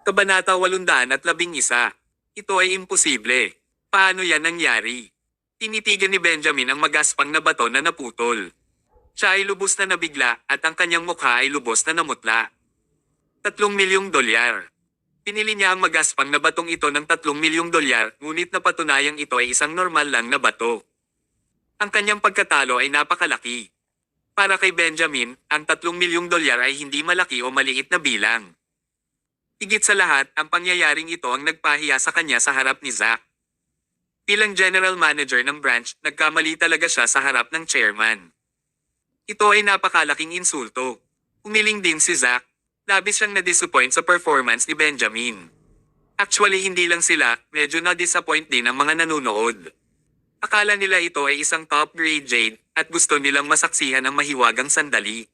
Kabanata 811. Ito ay imposible. Paano yan nangyari? Tinitigan ni Benjamin ang magaspang na bato na naputol. Siya ay lubos na nabigla at ang kanyang mukha ay lubos na namutla. 3 milyong dolyar. Pinili niya ang magaspang na batong ito ng 3 milyong dolyar, ngunit napatunayang ito ay isang normal lang na bato. Ang kanyang pagkatalo ay napakalaki. Para kay Benjamin, ang 3 milyong dolyar ay hindi malaki o maliit na bilang. Higit sa lahat, ang pangyayaring ito ang nagpahiya sa kanya sa harap ni Zack. Bilang general manager ng branch, nagkamali talaga siya sa harap ng chairman. Ito ay napakalaking insulto. Umiling din si Zack. Labis siyang na-disappoint sa performance ni Benjamin. Actually hindi lang sila, medyo na-disappoint din ang mga nanonood. Akala nila ito ay isang top grade jade at gusto nilang masaksihan ang mahiwagang sandali.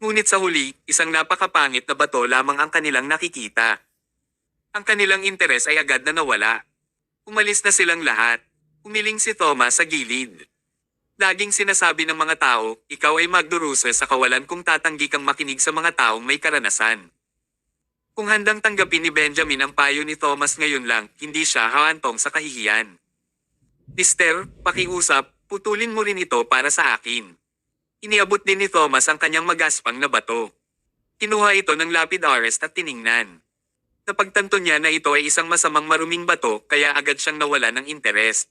Ngunit sa huli, isang napakapangit na bato lamang ang kanilang nakikita. Ang kanilang interes ay agad na nawala. Umalis na silang lahat. Umiling si Thomas sa gilid. Laging sinasabi ng mga tao, ikaw ay magdurusa sa kawalan kung tatanggi kang makinig sa mga taong may karanasan. Kung handang tanggapin ni Benjamin ang payo ni Thomas ngayon lang, hindi siya hahantong sa kahihiyan. Mister, pakiusap, putulin mo rin ito para sa akin. Iniabot din ni Thomas ang kanyang magaspang na bato. Kinuha ito ng lapid arrest at tiningnan. Napagtanto niya na ito ay isang masamang maruming bato kaya agad siyang nawala ng interes.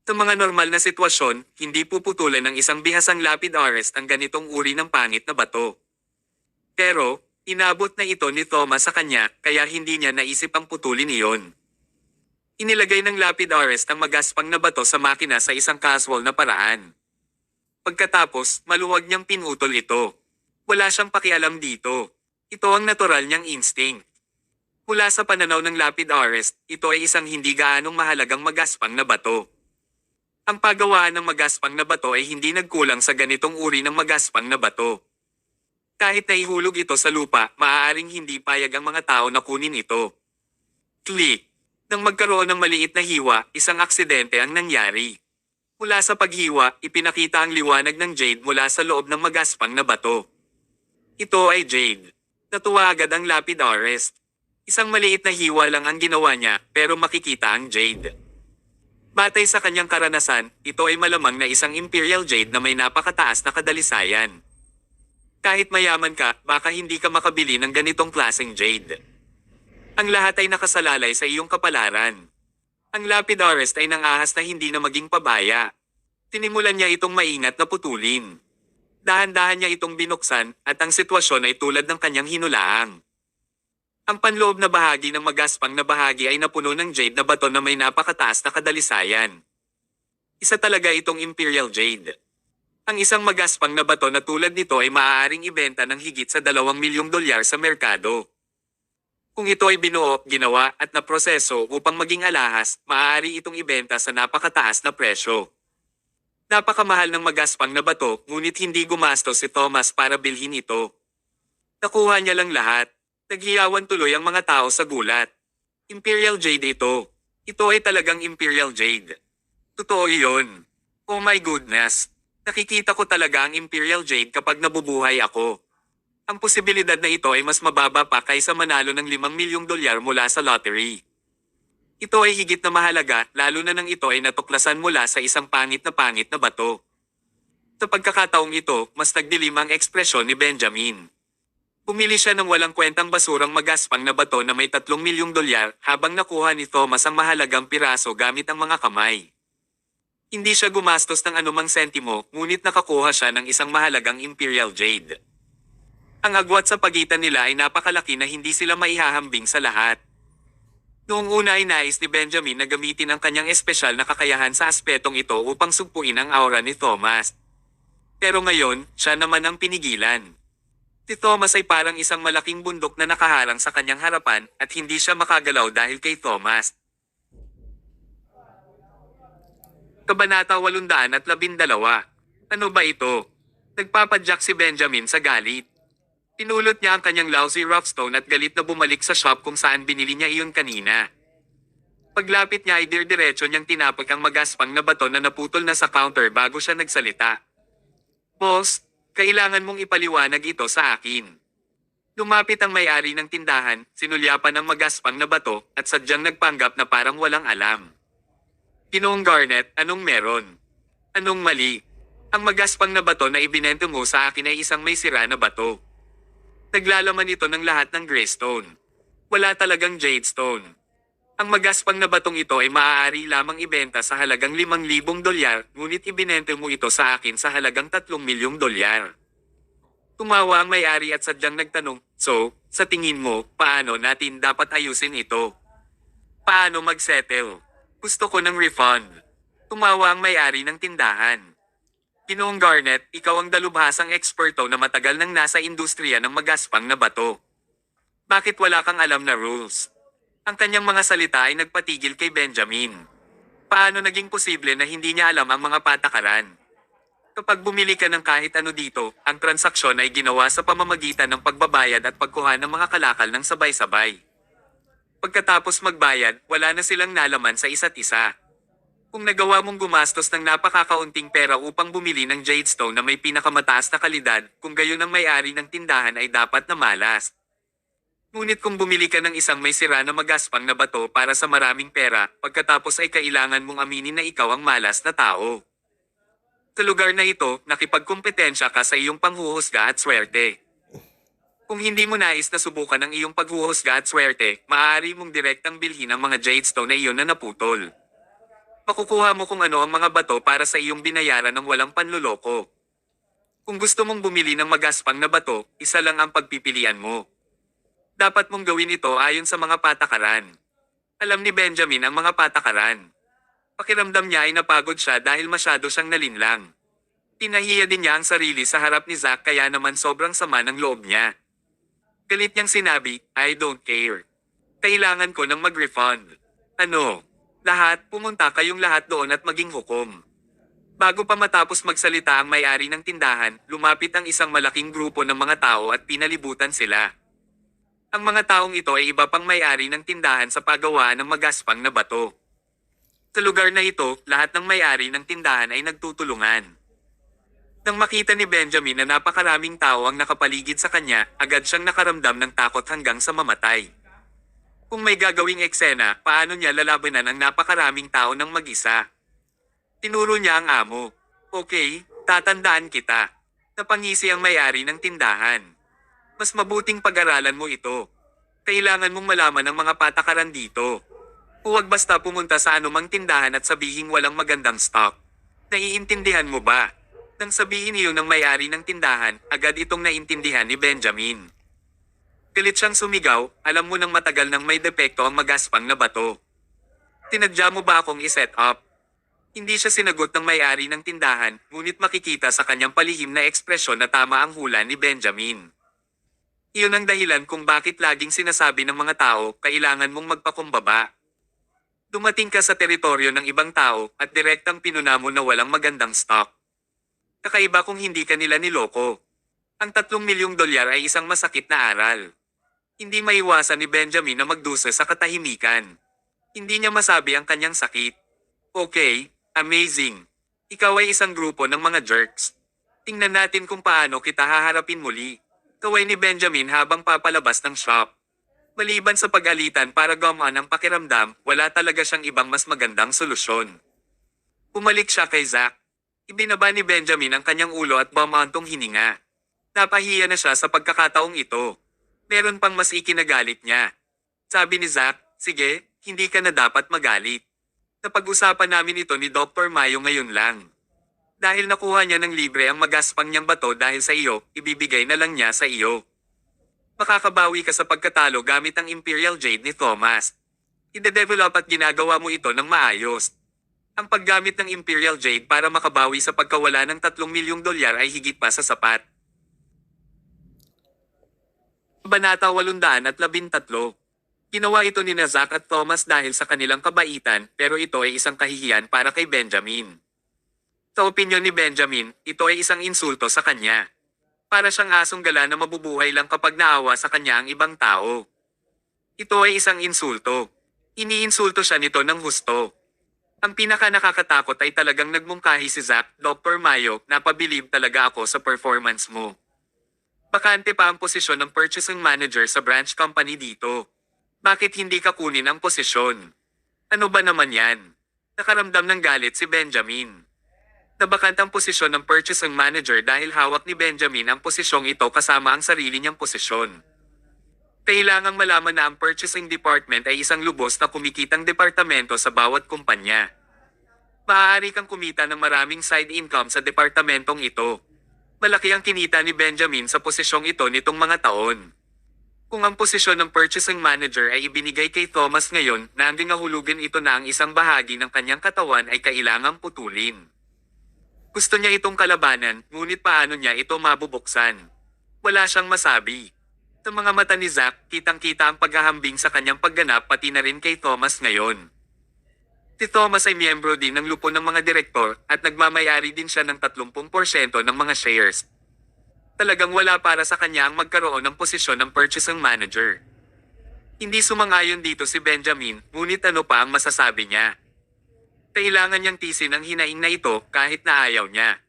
Sa mga normal na sitwasyon, hindi puputulan ng isang bihasang lapid arrest ang ganitong uri ng pangit na bato. Pero, inabot na ito ni Thomas sa kanya kaya hindi niya naisip ang putulin iyon. Inilagay ng lapid arrest ang magaspang na bato sa makina sa isang casual na paraan. Pagkatapos, maluwag niyang pinutol ito. Wala siyang pakialam dito. Ito ang natural niyang instinct. Mula sa pananaw ng lapid arrest, ito ay isang hindi gaanong mahalagang magaspang na bato. Ang paggawaan ng magaspang na bato ay hindi nagkulang sa ganitong uri ng magaspang na bato. Kahit naihulog ito sa lupa, maaaring hindi payag ang mga tao na kunin ito. Click. Nang magkaroon ng maliit na hiwa, isang aksidente ang nangyari. Mula sa paghiwa, ipinakita ang liwanag ng jade mula sa loob ng magaspang na bato. Ito ay jade. Natuwa agad ang lapid arrest. Isang maliit na hiwa lang ang ginawa niya, pero makikita ang jade. Batay sa kanyang karanasan, ito ay malamang na isang imperial jade na may napakataas na kadalisayan. Kahit mayaman ka, baka hindi ka makabili ng ganitong klaseng jade. Ang lahat ay nakasalalay sa iyong kapalaran. Ang lapid arrest ay nangahas na hindi na maging pabaya. Tinimulan niya itong maingat na putulin. Dahan-dahan niya itong binuksan at ang sitwasyon ay tulad ng kanyang hinulaang. Ang panloob na bahagi ng magaspang na bahagi ay napuno ng jade na bato na may napakataas na kadalisayan. Isa talaga itong imperial jade. Ang isang magaspang na bato na tulad nito ay maaaring ibenta ng higit sa 2 milyong dolyar sa merkado. Kung ito ay binuo, ginawa at naproseso upang maging alahas, maaari itong ibenta sa napakataas na presyo. Napakamahal ng magaspang na bato, ngunit hindi gumastos si Thomas para bilhin ito. Nakuha niya lang lahat. Naghiyawan tuloy ang mga tao sa gulat. Imperial Jade ito. Ito ay talagang Imperial Jade. Totoo iyon. Oh my goodness. Nakikita ko talaga ang Imperial Jade kapag nabubuhay ako. Ang posibilidad na ito ay mas mababa pa kaysa manalo ng 5 milyong dolyar mula sa lottery. Ito ay higit na mahalaga, lalo na nang ito ay natuklasan mula sa isang pangit na bato. Sa pagkakataong ito, mas nagdilim ang ekspresyon ni Benjamin. Pumili siya ng walang kwentang basurang magaspang na bato na may 3 milyong dolyar habang nakuha ni Thomas ang mahalagang piraso gamit ang mga kamay. Hindi siya gumastos ng anumang sentimo, ngunit nakakuha siya ng isang mahalagang Imperial Jade. Ang agwat sa pagitan nila ay napakalaki na hindi sila maihahambing sa lahat. Noong una ay nais ni Benjamin na gamitin ang kanyang espesyal na kakayahan sa aspetong ito upang sugpuin ang aura ni Thomas. Pero ngayon, siya naman ang pinigilan. Si Thomas ay parang isang malaking bundok na nakaharang sa kanyang harapan at hindi siya makagalaw dahil kay Thomas. Kabanata 812. Ano ba ito? Nagpapadyak si Benjamin sa galit. Pinulot niya ang kanyang lousy roughstone at galit na bumalik sa shop kung saan binili niya iyon kanina. Paglapit niya ay diretso niyang tinapok ang magaspang na bato na naputol na sa counter bago siya nagsalita. Boss, kailangan mong ipaliwanag ito sa akin. Lumapit ang may-ari ng tindahan, sinulyapan ng magaspang na bato, at sadyang nagpanggap na parang walang alam. Ginoong Garnet, anong meron? Anong mali? Ang magaspang na bato na ibinento mo sa akin ay isang may sira na bato. Naglalaman ito ng lahat ng Greystone. Wala talagang Jadestone. Ang magaspang na batong ito ay maaari lamang ibenta sa halagang $5,000, ngunit ibinento mo ito sa akin sa halagang $3,000,000. Tumawa ang may-ari at sadyang nagtanong, so, sa tingin mo, paano natin dapat ayusin ito? Paano mag-settle? Gusto ko ng refund. Tumawa ang may-ari ng tindahan. Ginoong Garnet, ikaw ang dalubhasang eksperto na matagal nang nasa industriya ng magaspang na bato. Bakit wala kang alam na rules? Ang kanyang mga salita ay nagpatigil kay Benjamin. Paano naging posible na hindi niya alam ang mga patakaran? Kapag bumili ka ng kahit ano dito, ang transaksyon ay ginawa sa pamamagitan ng pagbabayad at pagkuha ng mga kalakal ng sabay-sabay. Pagkatapos magbayad, wala na silang nalaman sa isa't isa. Kung nagawa mong gumastos ng napakakaunting pera upang bumili ng Jadestone na may pinakamataas na kalidad, kung gayon ang may-ari ng tindahan ay dapat na malas. Ngunit kung bumili ka ng isang may sira na magaspang na bato para sa maraming pera, pagkatapos ay kailangan mong aminin na ikaw ang malas na tao. Sa lugar na ito, nakipagkumpetensya ka sa iyong panghuhusga at swerte. Kung hindi mo nais na subukan ang iyong paghuhusga at swerte, maaari mong direktang bilhin ang mga Jadestone na iyon na naputol. Makukuha mo kung ano ang mga bato para sa iyong binayaran ng walang panloloko. Kung gusto mong bumili ng magaspang na bato, isa lang ang pagpipilian mo. Dapat mong gawin ito ayon sa mga patakaran. Alam ni Benjamin ang mga patakaran. Pakiramdam niya ay napagod siya dahil masyado siyang nalinlang. Tinahiya din niya ang sarili sa harap ni Zack kaya naman sobrang sama ng loob niya. Galit niyang sinabi, I don't care. Kailangan ko ng mag-refund. Ano? Lahat, pumunta kayong lahat doon at maging hukom. Bago pa matapos magsalita ang may-ari ng tindahan, lumapit ang isang malaking grupo ng mga tao at pinalibutan sila. Ang mga taong ito ay iba pang may-ari ng tindahan sa paggawaan ng magaspang na bato. Sa lugar na ito, lahat ng may-ari ng tindahan ay nagtutulungan. Nang makita ni Benjamin na napakaraming tao ang nakapaligid sa kanya, agad siyang nakaramdam ng takot hanggang sa mamatay. Kung may gagawing eksena, paano niya lalabanan ang napakaraming tao ng mag-isa? Tinuro niya ang amo. Okay, tatandaan kita. Napangisi ang may-ari ng tindahan. Mas mabuting pag-aralan mo ito. Kailangan mong malaman ang mga patakaran dito. Huwag basta pumunta sa anumang tindahan at sabihing walang magandang stock. Naiintindihan mo ba? Nang sabihin iyon ng may-ari ng tindahan, agad itong naintindihan ni Benjamin. Galit siyang sumigaw, alam mo nang matagal nang may depekto ang magaspang na bato. Tinadya mo ba akong iset up? Hindi siya sinagot ng may-ari ng tindahan, ngunit makikita sa kanyang palihim na ekspresyon na tama ang hula ni Benjamin. Iyon ang dahilan kung bakit laging sinasabi ng mga tao, kailangan mong magpakumbaba. Dumating ka sa teritoryo ng ibang tao at direktang pinuna mo na walang magandang stock. Kakaiba kung hindi ka nila niloko. Ang $3,000,000 ay isang masakit na aral. Hindi maiwasan ni Benjamin na magdusa sa katahimikan. Hindi niya masabi ang kanyang sakit. Okay, amazing. Ikaw ay isang grupo ng mga jerks. Tingnan natin kung paano kita haharapin muli. Kaway ni Benjamin habang papalabas ng shop. Maliban sa pag-alitan para gumaan ang pakiramdam, wala talaga siyang ibang mas magandang solusyon. Pumalik siya kay Zack. Ibinaba ni Benjamin ang kanyang ulo at bumantong hininga. Napahiya na siya sa pagkakataong ito. Meron pang mas ikinagalit niya. Sabi ni Zack, sige, hindi ka na dapat magalit. Napag-usapan namin ito ni Dr. Mayo ngayon lang. Dahil nakuha niya ng libre ang magaspang niyang bato dahil sa iyo, ibibigay na lang niya sa iyo. Makakabawi ka sa pagkatalo gamit ang Imperial Jade ni Thomas. Ide-develop at ginagawa mo ito ng maayos. Ang paggamit ng Imperial Jade para makabawi sa pagkawala ng $3,000,000 ay higit pa sa sapat. Banata 813. Ginawa ito ni Zack at Thomas dahil sa kanilang kabaitan, pero ito ay isang kahihiyan para kay Benjamin. Sa opinyon ni Benjamin, ito ay isang insulto sa kanya. Para siyang asong gala na mabubuhay lang kapag naawa sa kanya ang ibang tao. Ito ay isang insulto. Iniinsulto siya nito ng husto. Ang pinaka nakakatakot ay talagang nagmungkahi si Zack, Dr. Mayo, napabilib talaga ako sa performance mo. Bakante pa ang posisyon ng purchasing manager sa branch company dito. Bakit hindi ka kunin ang posisyon? Ano ba naman yan? Nakaramdam ng galit si Benjamin. Nabakant ang posisyon ng purchasing manager dahil hawak ni Benjamin ang posisyong ito kasama ang sarili niyang posisyon. Kailangang malaman na ang purchasing department ay isang lubos na kumikitang departamento sa bawat kumpanya. Maaari kang kumita ng maraming side income sa departamentong ito. Malaki ang kinita ni Benjamin sa posisyong ito nitong mga taon. Kung ang posisyon ng purchasing manager ay ibinigay kay Thomas ngayon na ang nahulugan ito na ang isang bahagi ng kanyang katawan ay kailangang putulin. Gusto niya itong kalabanan, ngunit paano niya ito mabubuksan? Wala siyang masabi. Sa mga mata ni Zack, kitang-kita ang paghahambing sa kanyang pagganap pati na rin kay Thomas ngayon. Si Thomas ay miyembro din ng lupon ng mga direktor at nagmamayari din siya ng 30% ng mga shares. Talagang wala para sa kanya ang magkaroon ng posisyon ng purchasing manager. Hindi sumang-ayon dito si Benjamin, ngunit ano pa ang masasabi niya? Kailangan niyang tisin ang hinaing na ito kahit na ayaw niya.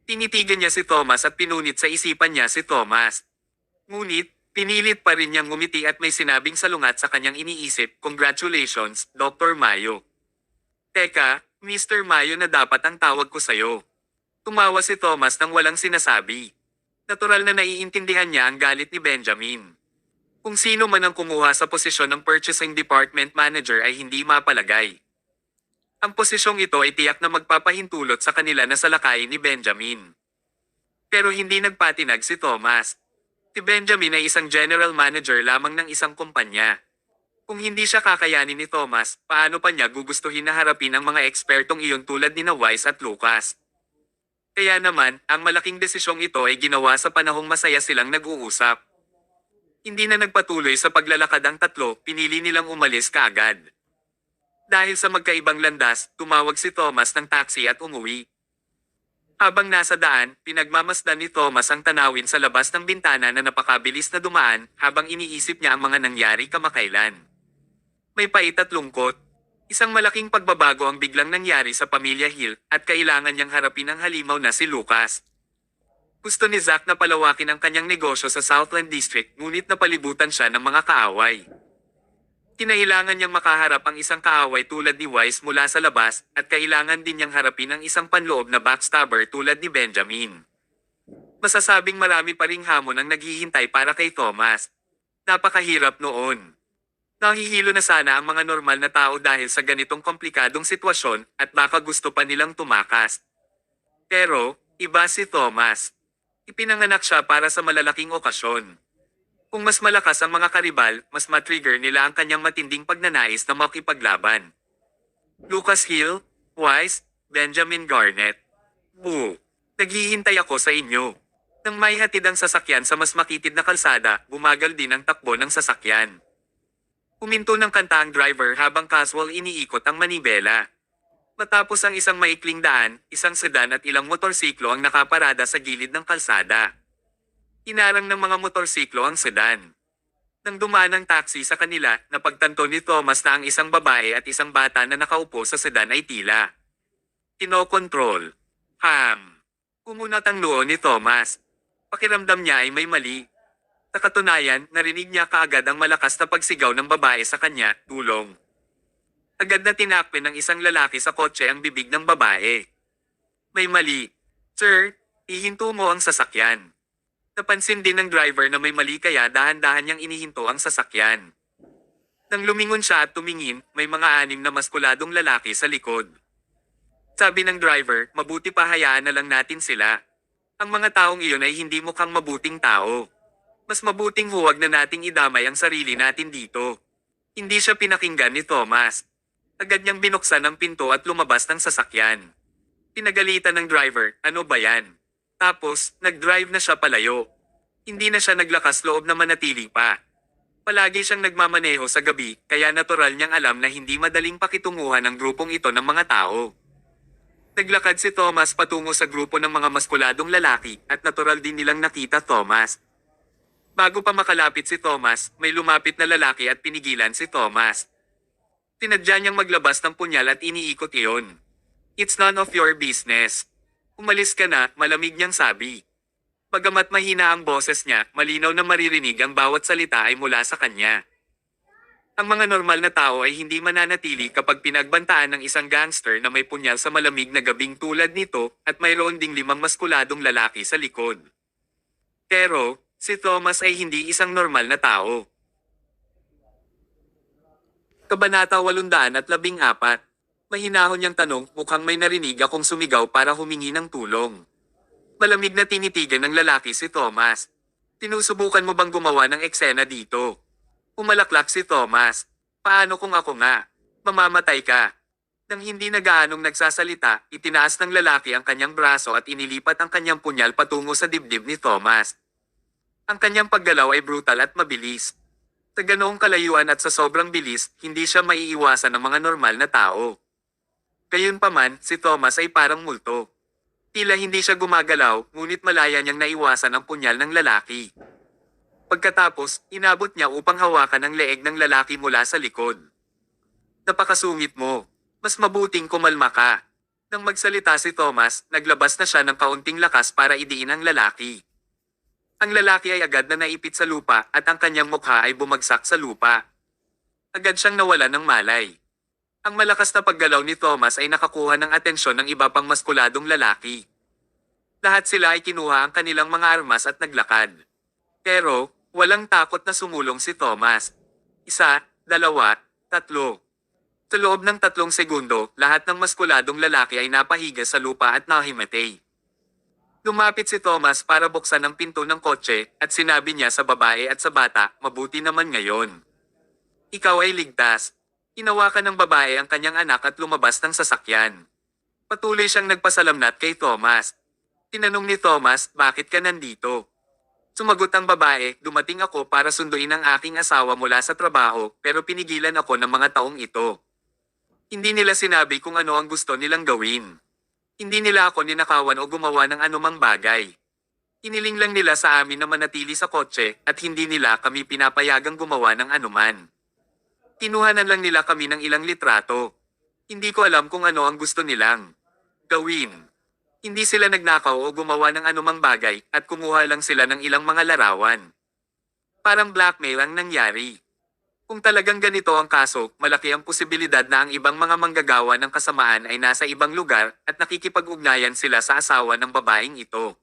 Tinitigan niya si Thomas at pinunit sa isipan niya si Thomas. Ngunit, pinilit pa rin niyang ngumiti at may sinabing salungat sa kanyang iniisip, "Congratulations, Dr. Mayo." "Teka, Mr. Mayo na dapat ang tawag ko sa'yo." Tumawa si Thomas nang walang sinasabi. Natural na naiintindihan niya ang galit ni Benjamin. Kung sino man ang kumuha sa posisyon ng purchasing department manager ay hindi mapalagay. Ang posisyong ito ay tiyak na magpapahintulot sa kanila na salakayin ni Benjamin. Pero hindi nagpatinag si Thomas. Si Benjamin ay isang general manager lamang ng isang kumpanya. Kung hindi siya kakayanin ni Thomas, paano pa niya gugustuhin na harapin ang mga ekspertong iyon tulad ni Wise at Lucas? Kaya naman, ang malaking desisyong ito ay ginawa sa panahong masaya silang nag-uusap. Hindi na nagpatuloy sa paglalakad ang tatlo, pinili nilang umalis kaagad. Dahil sa magkaibang landas, tumawag si Thomas ng taxi at umuwi. Habang nasa daan, pinagmamasdan ni Thomas ang tanawin sa labas ng bintana na napakabilis na dumaan habang iniisip niya ang mga nangyari kamakailan. May pait at lungkot. Isang malaking pagbabago ang biglang nangyari sa pamilya Hill at kailangan niyang harapin ang halimaw na si Lucas. Gusto ni Zack na palawakin ang kanyang negosyo sa Southland District ngunit napalibutan siya ng mga kaaway. Kinailangan niyang makaharap ang isang kaaway tulad ni Wise mula sa labas at kailangan din niyang harapin ang isang panloob na backstabber tulad ni Benjamin. Masasabing marami pa ring hamon ang naghihintay para kay Thomas. Napakahirap noon. Nahihilo na sana ang mga normal na tao dahil sa ganitong komplikadong sitwasyon at baka gusto pa nilang tumakas. Pero, iba si Thomas. Ipinanganak siya para sa malalaking okasyon. Kung mas malakas ang mga karibal, mas matrigger nila ang kanyang matinding pagnanais na makipaglaban. Lucas Hill, Wise, Benjamin Garnett. Boo! Naghihintay ako sa inyo. Nang may hatid ang sasakyan sa mas makitid na kalsada, bumagal din ang takbo ng sasakyan. Huminto ng kanta ang driver habang casual iniikot ang manibela. Matapos ang isang maikling daan, isang sedan at ilang motorsiklo ang nakaparada sa gilid ng kalsada. Hinarang ng mga motorsiklo ang sedan. Nang dumaan ang taxi sa kanila, napagtanto ni Thomas na ang isang babae at isang bata na nakaupo sa sedan ay tila kinokontrol. Umunat ang noo ni Thomas. Pakiramdam niya ay may mali. Sa katunayan, narinig niya kaagad ang malakas na pagsigaw ng babae sa kanya, "Tulong!" Agad na tinakpe ng isang lalaki sa kotse ang bibig ng babae. "May mali. Sir, ihinto mo ang sasakyan." Napansin din ng driver na may mali kaya dahan-dahan niyang inihinto ang sasakyan. Nang lumingon siya at tumingin, may mga 6 na maskuladong lalaki sa likod. Sabi ng driver, "Mabuti pa hayaan na lang natin sila. Ang mga taong iyon ay hindi mukhang mabuting tao. Mas mabuting huwag na nating idamay ang sarili natin dito." Hindi siya pinakinggan ni Thomas. Agad niyang binuksan ang pinto at lumabas ng sasakyan. Pinagalitan ng driver, "Ano ba yan?" Tapos, nag-drive na siya palayo. Hindi na siya naglakas loob na manatili pa. Palagi siyang nagmamaneho sa gabi, kaya natural niyang alam na hindi madaling pakitunguhan ng grupong ito ng mga tao. Naglakad si Thomas patungo sa grupo ng mga maskuladong lalaki at natural din nilang nakita Thomas. Bago pa makalapit si Thomas, may lumapit na lalaki at pinigilan si Thomas. Tinadya niyang maglabas ng punyal at iniikot iyon. "It's none of your business. Umalis ka na," malamig niyang sabi. Bagamat mahina ang boses niya, malinaw na maririnig ang bawat salita ay mula sa kanya. Ang mga normal na tao ay hindi mananatili kapag pinagbantaan ng isang gangster na may punyal sa malamig na gabing tulad nito at mayroon ding 5 maskuladong lalaki sa likod. Pero, si Thomas ay hindi isang normal na tao. Kabanata 814. Mahinahon niyang tanong, mukhang may narinig akong sumigaw para humingi ng tulong. Malamig na tinitigan ng lalaki si Thomas. Tinusubukan mo bang gumawa ng eksena dito? Umalaklak si Thomas. Paano kung ako nga? Mamamatay ka. Nang hindi na gaanong nagsasalita, itinaas ng lalaki ang kanyang braso at inilipat ang kanyang punyal patungo sa dibdib ni Thomas. Ang kanyang paggalaw ay brutal at mabilis. Sa ganoong kalayuan at sa sobrang bilis, hindi siya maiiwasan ng mga normal na tao. Gayunpaman, si Thomas ay parang multo. Tila hindi siya gumagalaw, ngunit malaya niyang naiwasan ang punyal ng lalaki. Pagkatapos, inabot niya upang hawakan ang leeg ng lalaki mula sa likod. Napakasungit mo. Mas mabuting kumalma ka. Nang magsalita si Thomas, naglabas na siya ng kaunting lakas para idiin ang lalaki. Ang lalaki ay agad na naipit sa lupa at ang kanyang mukha ay bumagsak sa lupa. Agad siyang nawalan ng malay. Ang malakas na paggalaw ni Thomas ay nakakuha ng atensyon ng iba pang maskuladong lalaki. Lahat sila ay kinuha ang kanilang mga armas at naglakad. Pero, walang takot na sumulong si Thomas. 1, 2, 3. Sa loob ng 3 segundo, lahat ng maskuladong lalaki ay napahiga sa lupa at nahimatay. Lumapit si Thomas para buksan ang pinto ng kotse at sinabi niya sa babae at sa bata, mabuti naman ngayon. Ikaw ay ligtas. Hinawakan ng babae ang kanyang anak at lumabas ng sasakyan. Patuloy siyang nagpasalamnat kay Thomas. Tinanong ni Thomas, bakit ka nandito? Sumagot ang babae, dumating ako para sunduin ang aking asawa mula sa trabaho pero pinigilan ako ng mga taong ito. Hindi nila sinabi kung ano ang gusto nilang gawin. Hindi nila ako ninakawan o gumawa ng anumang bagay. Iniling lang nila sa amin na manatili sa kotse at hindi nila kami pinapayagang gumawa ng anuman. Kinuhanan lang nila kami ng ilang litrato. Hindi ko alam kung ano ang gusto nilang gawin. Hindi sila nagnakaw o gumawa ng anumang bagay at kumuha lang sila ng ilang mga larawan. Parang blackmail ang nangyari. Kung talagang ganito ang kaso, malaki ang posibilidad na ang ibang mga manggagawa ng kasamaan ay nasa ibang lugar at nakikipag-ugnayan sila sa asawa ng babaeng ito.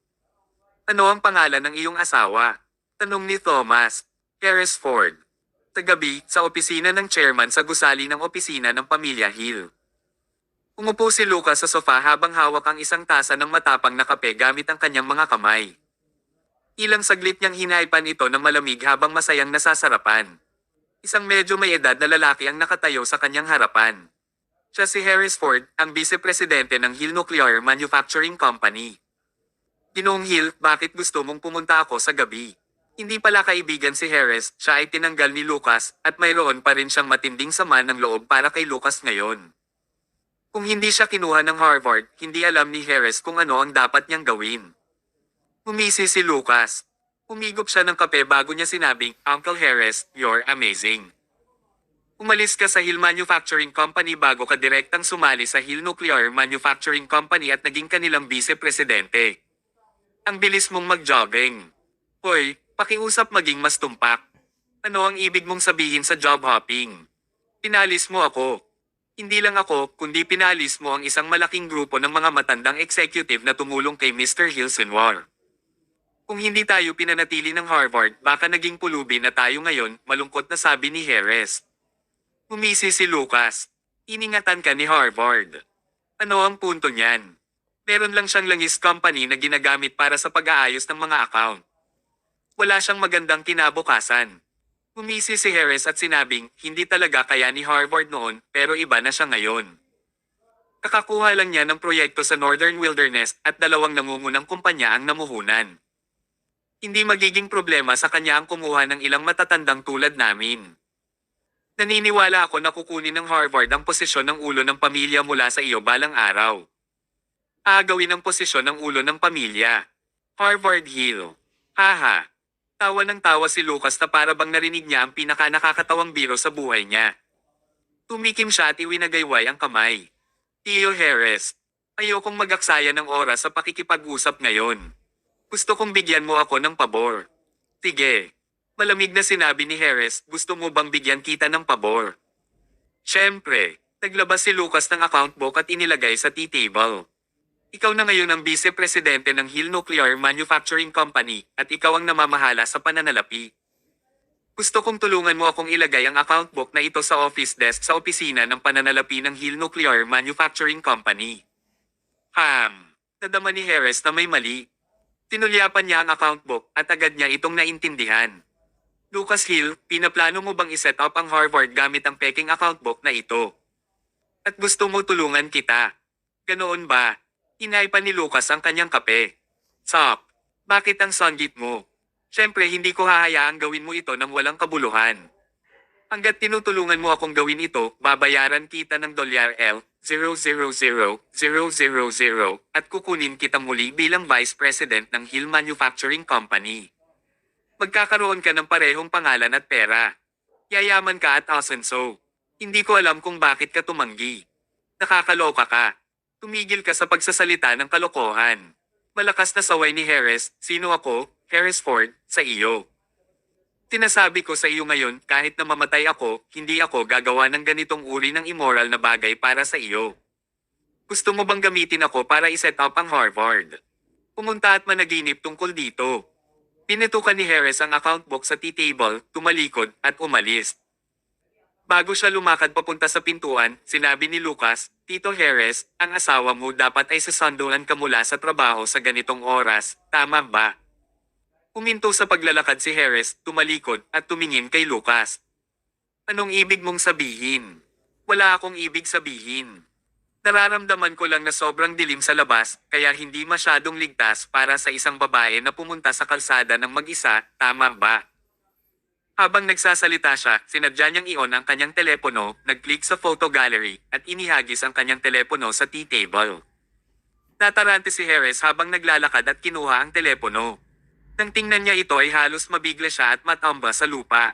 Ano ang pangalan ng iyong asawa? Tanong ni Thomas. Harris Ford. Sa gabi, sa opisina ng chairman sa gusali ng opisina ng pamilya Hill. Umupo si Lucas sa sofa habang hawak ang isang tasa ng matapang na kape gamit ang kanyang mga kamay. Ilang saglit niyang hinaipan ito ng malamig habang masayang nasasarapan. Isang medyo may edad na lalaki ang nakatayo sa kanyang harapan. Siya si Harris Ford, ang vice-presidente ng Hill Nuclear Manufacturing Company. Ginoong Hill, bakit gusto mong pumunta ako sa gabi? Hindi pala kaibigan si Harris, siya ay tinanggal ni Lucas, at mayroon pa rin siyang matinding sama ng loob para kay Lucas ngayon. Kung hindi siya kinuha ng Harvard, hindi alam ni Harris kung ano ang dapat niyang gawin. Humisi si Lucas. Humigop siya ng kape bago niya sinabing, Uncle Harris, you're amazing. Umalis ka sa Hill Manufacturing Company bago ka direktang sumali sa Hill Nuclear Manufacturing Company at naging kanilang vice-presidente. Ang bilis mong mag-jogging. Hoy, pakiusap maging mas tumpak. Ano ang ibig mong sabihin sa job hopping? Pinalis mo ako. Hindi lang ako, kundi pinalis mo ang isang malaking grupo ng mga matandang executive na tumulong kay Mr. Hill Senwar. Kung hindi tayo pinanatili ng Harvard, baka naging pulubi na tayo ngayon, malungkot na sabi ni Harris. Humisi si Lucas. Iningatan ka ni Harvard. Ano ang punto niyan? Meron lang siyang langis company na ginagamit para sa pag-aayos ng mga account. Wala siyang magandang kinabukasan. Humisi si Harris at sinabing, hindi talaga kaya ni Harvard noon, pero iba na siya ngayon. Kakakuha lang niya ng proyekto sa Northern Wilderness at 2 nangungunang kumpanya ang namuhunan. Hindi magiging problema sa kanya ang kumuha ng ilang matatandang tulad namin. Naniniwala ako na kukunin ng Harvard ang posisyon ng ulo ng pamilya mula sa iyo balang araw. Aagawin ang posisyon ng ulo ng pamilya. Harvard Hill. Haha. Tawa ng tawa si Lucas na para bang narinig niya ang pinaka-nakakatawang biro sa buhay niya. Tumikim siya at iwinagayway ang kamay. Tio Harris. Ayokong mag-aksaya ng oras sa pakikipag-usap ngayon. Gusto kong bigyan mo ako ng pabor. Sige. Malamig na sinabi ni Harris, gusto mo bang bigyan kita ng pabor? Siyempre, naglabas si Lucas ng account book at inilagay sa T-table. Ikaw na ngayon ang vice-presidente ng Hill Nuclear Manufacturing Company at ikaw ang namamahala sa pananalapi. Gusto kong tulungan mo akong ilagay ang account book na ito sa office desk sa opisina ng pananalapi ng Hill Nuclear Manufacturing Company. Nadama ni Harris na may mali. Tinulyapan niya ang account book at agad niya itong naintindihan. Lucas Hill, pinaplano mo bang iset up ang Harvard gamit ang peking account book na ito? At gusto mo tulungan kita? Ganoon ba? Hinay pa ni Lucas ang kanyang kape. Sop, bakit ang sanggit mo? Siyempre hindi ko hahayaang gawin mo ito ng walang kabuluhan. Hanggat tinutulungan mo akong gawin ito, babayaran kita ng $0,000,000 at kukunin kita muli bilang Vice President ng Hill Manufacturing Company. Magkakaroon ka ng parehong pangalan at pera. Yayaman ka at asenso. Hindi ko alam kung bakit ka tumanggi. Nakakaloka ka. Tumigil ka sa pagsasalita ng kalokohan. Malakas na saway ni Harris, sino ako, Harris Ford, sa iyo. Tinasabi ko sa iyo ngayon, kahit na mamatay ako, hindi ako gagawa ng ganitong uri ng immoral na bagay para sa iyo. Gusto mo bang gamitin ako para iset up ang Harvard? Pumunta at managinip tungkol dito. Pinitukan ni Harris ang account book sa T-table, tumalikod, at umalis. Bago siya lumakad papunta sa pintuan, sinabi ni Lucas, Tito Harris, ang asawa mo dapat ay sasandulan ka mula sa trabaho sa ganitong oras, tama ba? Huminto sa paglalakad si Harris, tumalikod, at tumingin kay Lucas. Anong ibig mong sabihin? Wala akong ibig sabihin. Nararamdaman ko lang na sobrang dilim sa labas, kaya hindi masyadong ligtas para sa isang babae na pumunta sa kalsada ng mag-isa, tama ba? Habang nagsasalita siya, sinadya niyang i-on ang kanyang telepono, nag-click sa photo gallery, at inihagis ang kanyang telepono sa T-table. Natarante si Harris habang naglalakad at kinuha ang telepono. Nang tingnan niya ito ay halos mabigla siya at matamba sa lupa.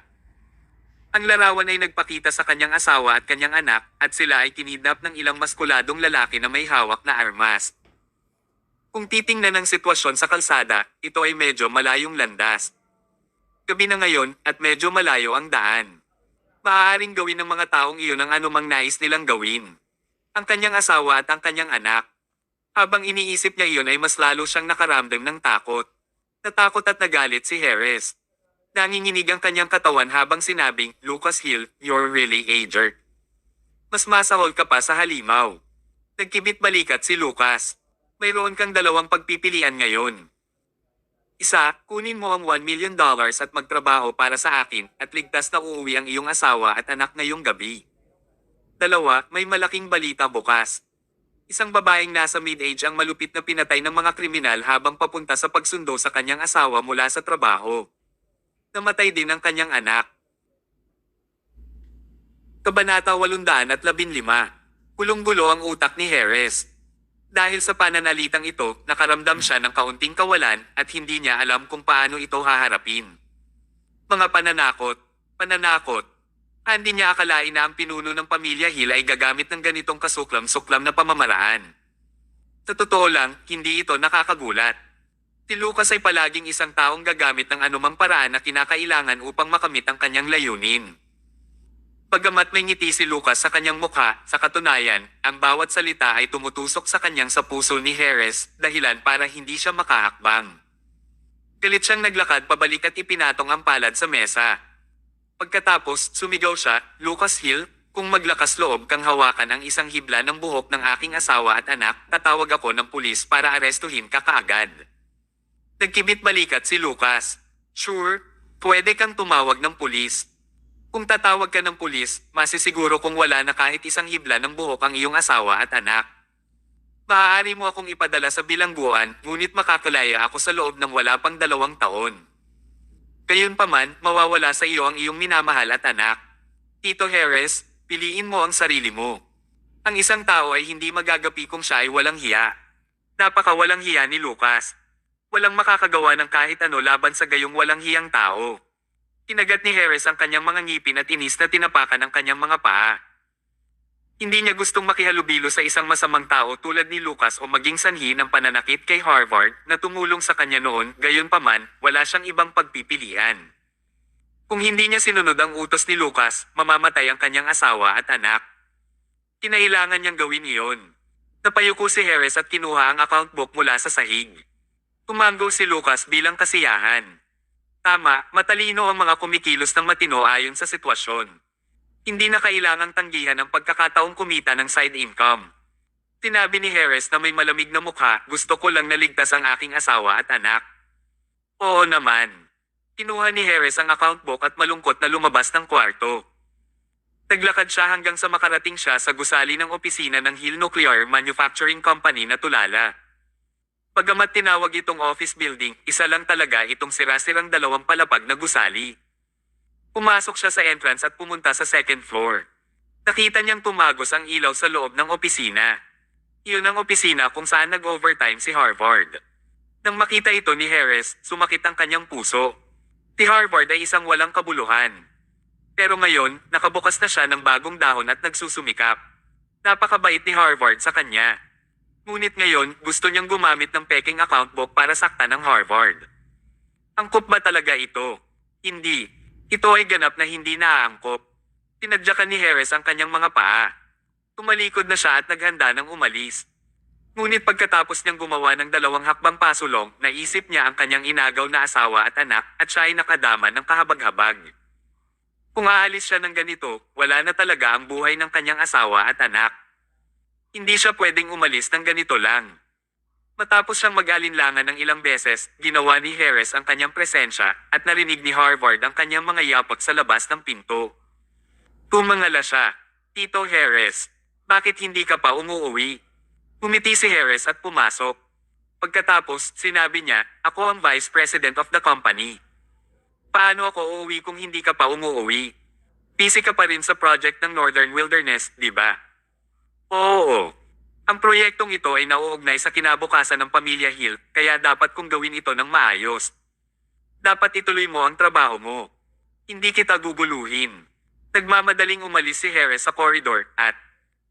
Ang larawan ay nagpakita sa kanyang asawa at kanyang anak, at sila ay kinidnap ng ilang maskuladong lalaki na may hawak na armas. Kung titingnan ang sitwasyon sa kalsada, ito ay medyo malayong landas. Gabi na ngayon, at medyo malayo ang daan. Maaaring gawin ng mga taong iyon ang anumang nais nilang gawin. Ang kanyang asawa at ang kanyang anak. Habang iniisip niya iyon ay mas lalo siyang nakaramdam ng takot. Natakot at nagalit si Harris. Nanginginig ang kanyang katawan habang sinabing, Lucas Hill, you're really a jerk. Mas masahol ka pa sa halimaw. Nagkibit balikat si Lucas. Mayroon kang dalawang pagpipilian ngayon. Isa, kunin mo ang $1 million at magtrabaho para sa akin at ligtas na uuwi ang iyong asawa at anak ngayong gabi. Dalawa, may malaking balita bukas. Isang babaeng nasa mid-age ang malupit na pinatay ng mga kriminal habang papunta sa pagsundo sa kanyang asawa mula sa trabaho. Namatay din ang kanyang anak. Kabanata 815. Gulong-gulo ang utak ni Harris. Dahil sa pananalitang ito, nakaramdam siya ng kaunting kawalan at hindi niya alam kung paano ito haharapin. Mga pananakot. Hindi niya akalain na ang pinuno ng pamilya Hill ay gagamit ng ganitong kasuklam-suklam na pamamaraan. Sa totoo lang, hindi ito nakakagulat. Si Lucas ay palaging isang taong gagamit ng anumang paraan na kinakailangan upang makamit ang kanyang layunin. Bagamat may ngiti si Lucas sa kanyang mukha, sa katunayan, ang bawat salita ay tumutusok sa kanyang sa puso ni Harris, dahilan para hindi siya makahakbang. Galit siyang naglakad pabalik at ipinatong ang palad sa mesa. Pagkatapos, sumigaw siya, Lucas Hill, kung maglakas loob kang hawakan ang isang hibla ng buhok ng aking asawa at anak, tatawag ako ng pulis para arestuhin ka kaagad. Nagkibit balikat si Lucas. Sure, pwede kang tumawag ng pulis. Kung tatawag ka ng pulis, masisiguro kung wala na kahit isang hibla ng buhok ang iyong asawa at anak. Maaari mo akong ipadala sa bilangguan, ngunit makakalaya ako sa loob ng wala pang 2 taon. Gayunpaman, mawawala sa iyo ang iyong minamahal at anak. Tito Harris, piliin mo ang sarili mo. Ang isang tao ay hindi magagapi kung siya ay walang hiya. Napakawalang hiya ni Lucas. Walang makakagawa ng kahit ano laban sa gayong walang hiyang tao. Kinagat ni Harris ang kanyang mga ngipin at inis na tinapakan ang kanyang mga paa. Hindi niya gustong makihalubilo sa isang masamang tao tulad ni Lucas o maging sanhi ng pananakit kay Harvard na tumulong sa kanya noon, gayunpaman, wala siyang ibang pagpipilian. Kung hindi niya sinunod ang utos ni Lucas, mamamatay ang kanyang asawa at anak. Kinailangan niyang gawin iyon. Napayuko si Harris at kinuha ang account book mula sa sahig. Tumanggo si Lucas bilang kasiyahan. Tama, matalino ang mga kumikilos ng matino ayon sa sitwasyon. Hindi na kailangang tanggihan ang pagkakataong kumita ng side income. Sinabi ni Harris na may malamig na mukha, gusto ko lang naligtas ang aking asawa at anak. Oo naman. Kinuha ni Harris ang account book at malungkot na lumabas ng kwarto. Naglakad siya hanggang sa makarating siya sa gusali ng opisina ng Hill Nuclear Manufacturing Company na Tulala. Bagamat tinawag itong office building, isa lang talaga itong sira-sirang dalawang palapag na gusali. Pumasok siya sa entrance at pumunta sa second floor. Nakita niyang tumagos ang ilaw sa loob ng opisina. Iyon ang opisina kung saan nag-overtime si Harvard. Nang makita ito ni Harris, sumakit ang kanyang puso. Si Harvard ay isang walang kabuluhan. Pero ngayon, nakabukas na siya ng bagong dahon at nagsusumikap. Napakabait ni Harvard sa kanya. Ngunit ngayon, gusto niyang gumamit ng peking account book para saktan ng Harvard. Angkop ba talaga ito? Hindi. Ito ay ganap na hindi naaangkop. Tinadyakan ni Harris ang kanyang mga paa. Tumalikod na siya at naghanda ng umalis. Ngunit pagkatapos niyang gumawa ng 2 hakbang pasulong, naisip niya ang kanyang inagaw na asawa at anak at siya ay nakadama ng kahabag-habag. Kung aalis siya ng ganito, wala na talaga ang buhay ng kanyang asawa at anak. Hindi siya pwedeng umalis ng ganito lang. Matapos siyang mag-alinlangan ng ilang beses, ginawa ni Harris ang kanyang presensya at narinig ni Harvard ang kanyang mga yapot sa labas ng pinto. Tumangala siya. Tito Harris, bakit hindi ka pa umuuwi? Umiti si Harris at pumasok. Pagkatapos, sinabi niya, ako ang Vice President of the company. Paano ako uuwi kung hindi ka pa umuuwi? Busy ka pa rin sa project ng Northern Wilderness, di ba? Oo. Ang proyektong ito ay nauugnay sa kinabukasan ng Pamilya Hill, kaya dapat kong gawin ito ng maayos. Dapat ituloy mo ang trabaho mo. Hindi kita guguluhin. Nagmamadaling umalis si Harris sa koridor at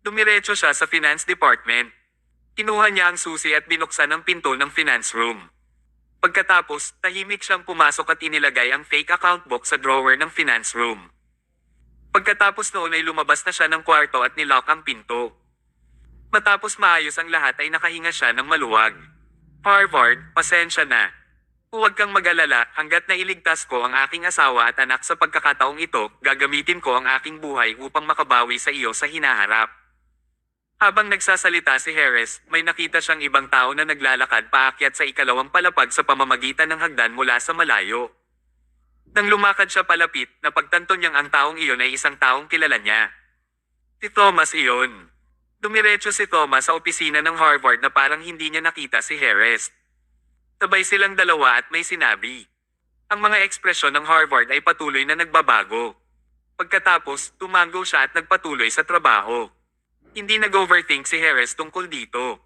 dumiretso siya sa Finance Department. Kinuha niya ang susi at binuksan ang pinto ng finance room. Pagkatapos, tahimik siyang pumasok at inilagay ang fake account book sa drawer ng finance room. Pagkatapos noon ay lumabas na siya ng kwarto at nilock ang pinto. Matapos maayos ang lahat ay nakahinga siya ng maluwag. Harvard, pasensya na. Huwag kang mag-alala, hanggat nailigtas ko ang aking asawa at anak sa pagkakataong ito, gagamitin ko ang aking buhay upang makabawi sa iyo sa hinaharap. Habang nagsasalita si Harris, may nakita siyang ibang tao na naglalakad paakyat sa 2 palapag sa pamamagitan ng hagdan mula sa malayo. Nang lumakad siya palapit, napagtanto niyang ang taong iyon ay isang taong kilala niya. Si Thomas iyon. Dumiretso si Thomas sa opisina ng Harvard na parang hindi niya nakita si Harris. Sabay silang dalawa at may sinabi. Ang mga ekspresyon ng Harvard ay patuloy na nagbabago. Pagkatapos, tumango siya at nagpatuloy sa trabaho. Hindi nag-overthink si Harris tungkol dito.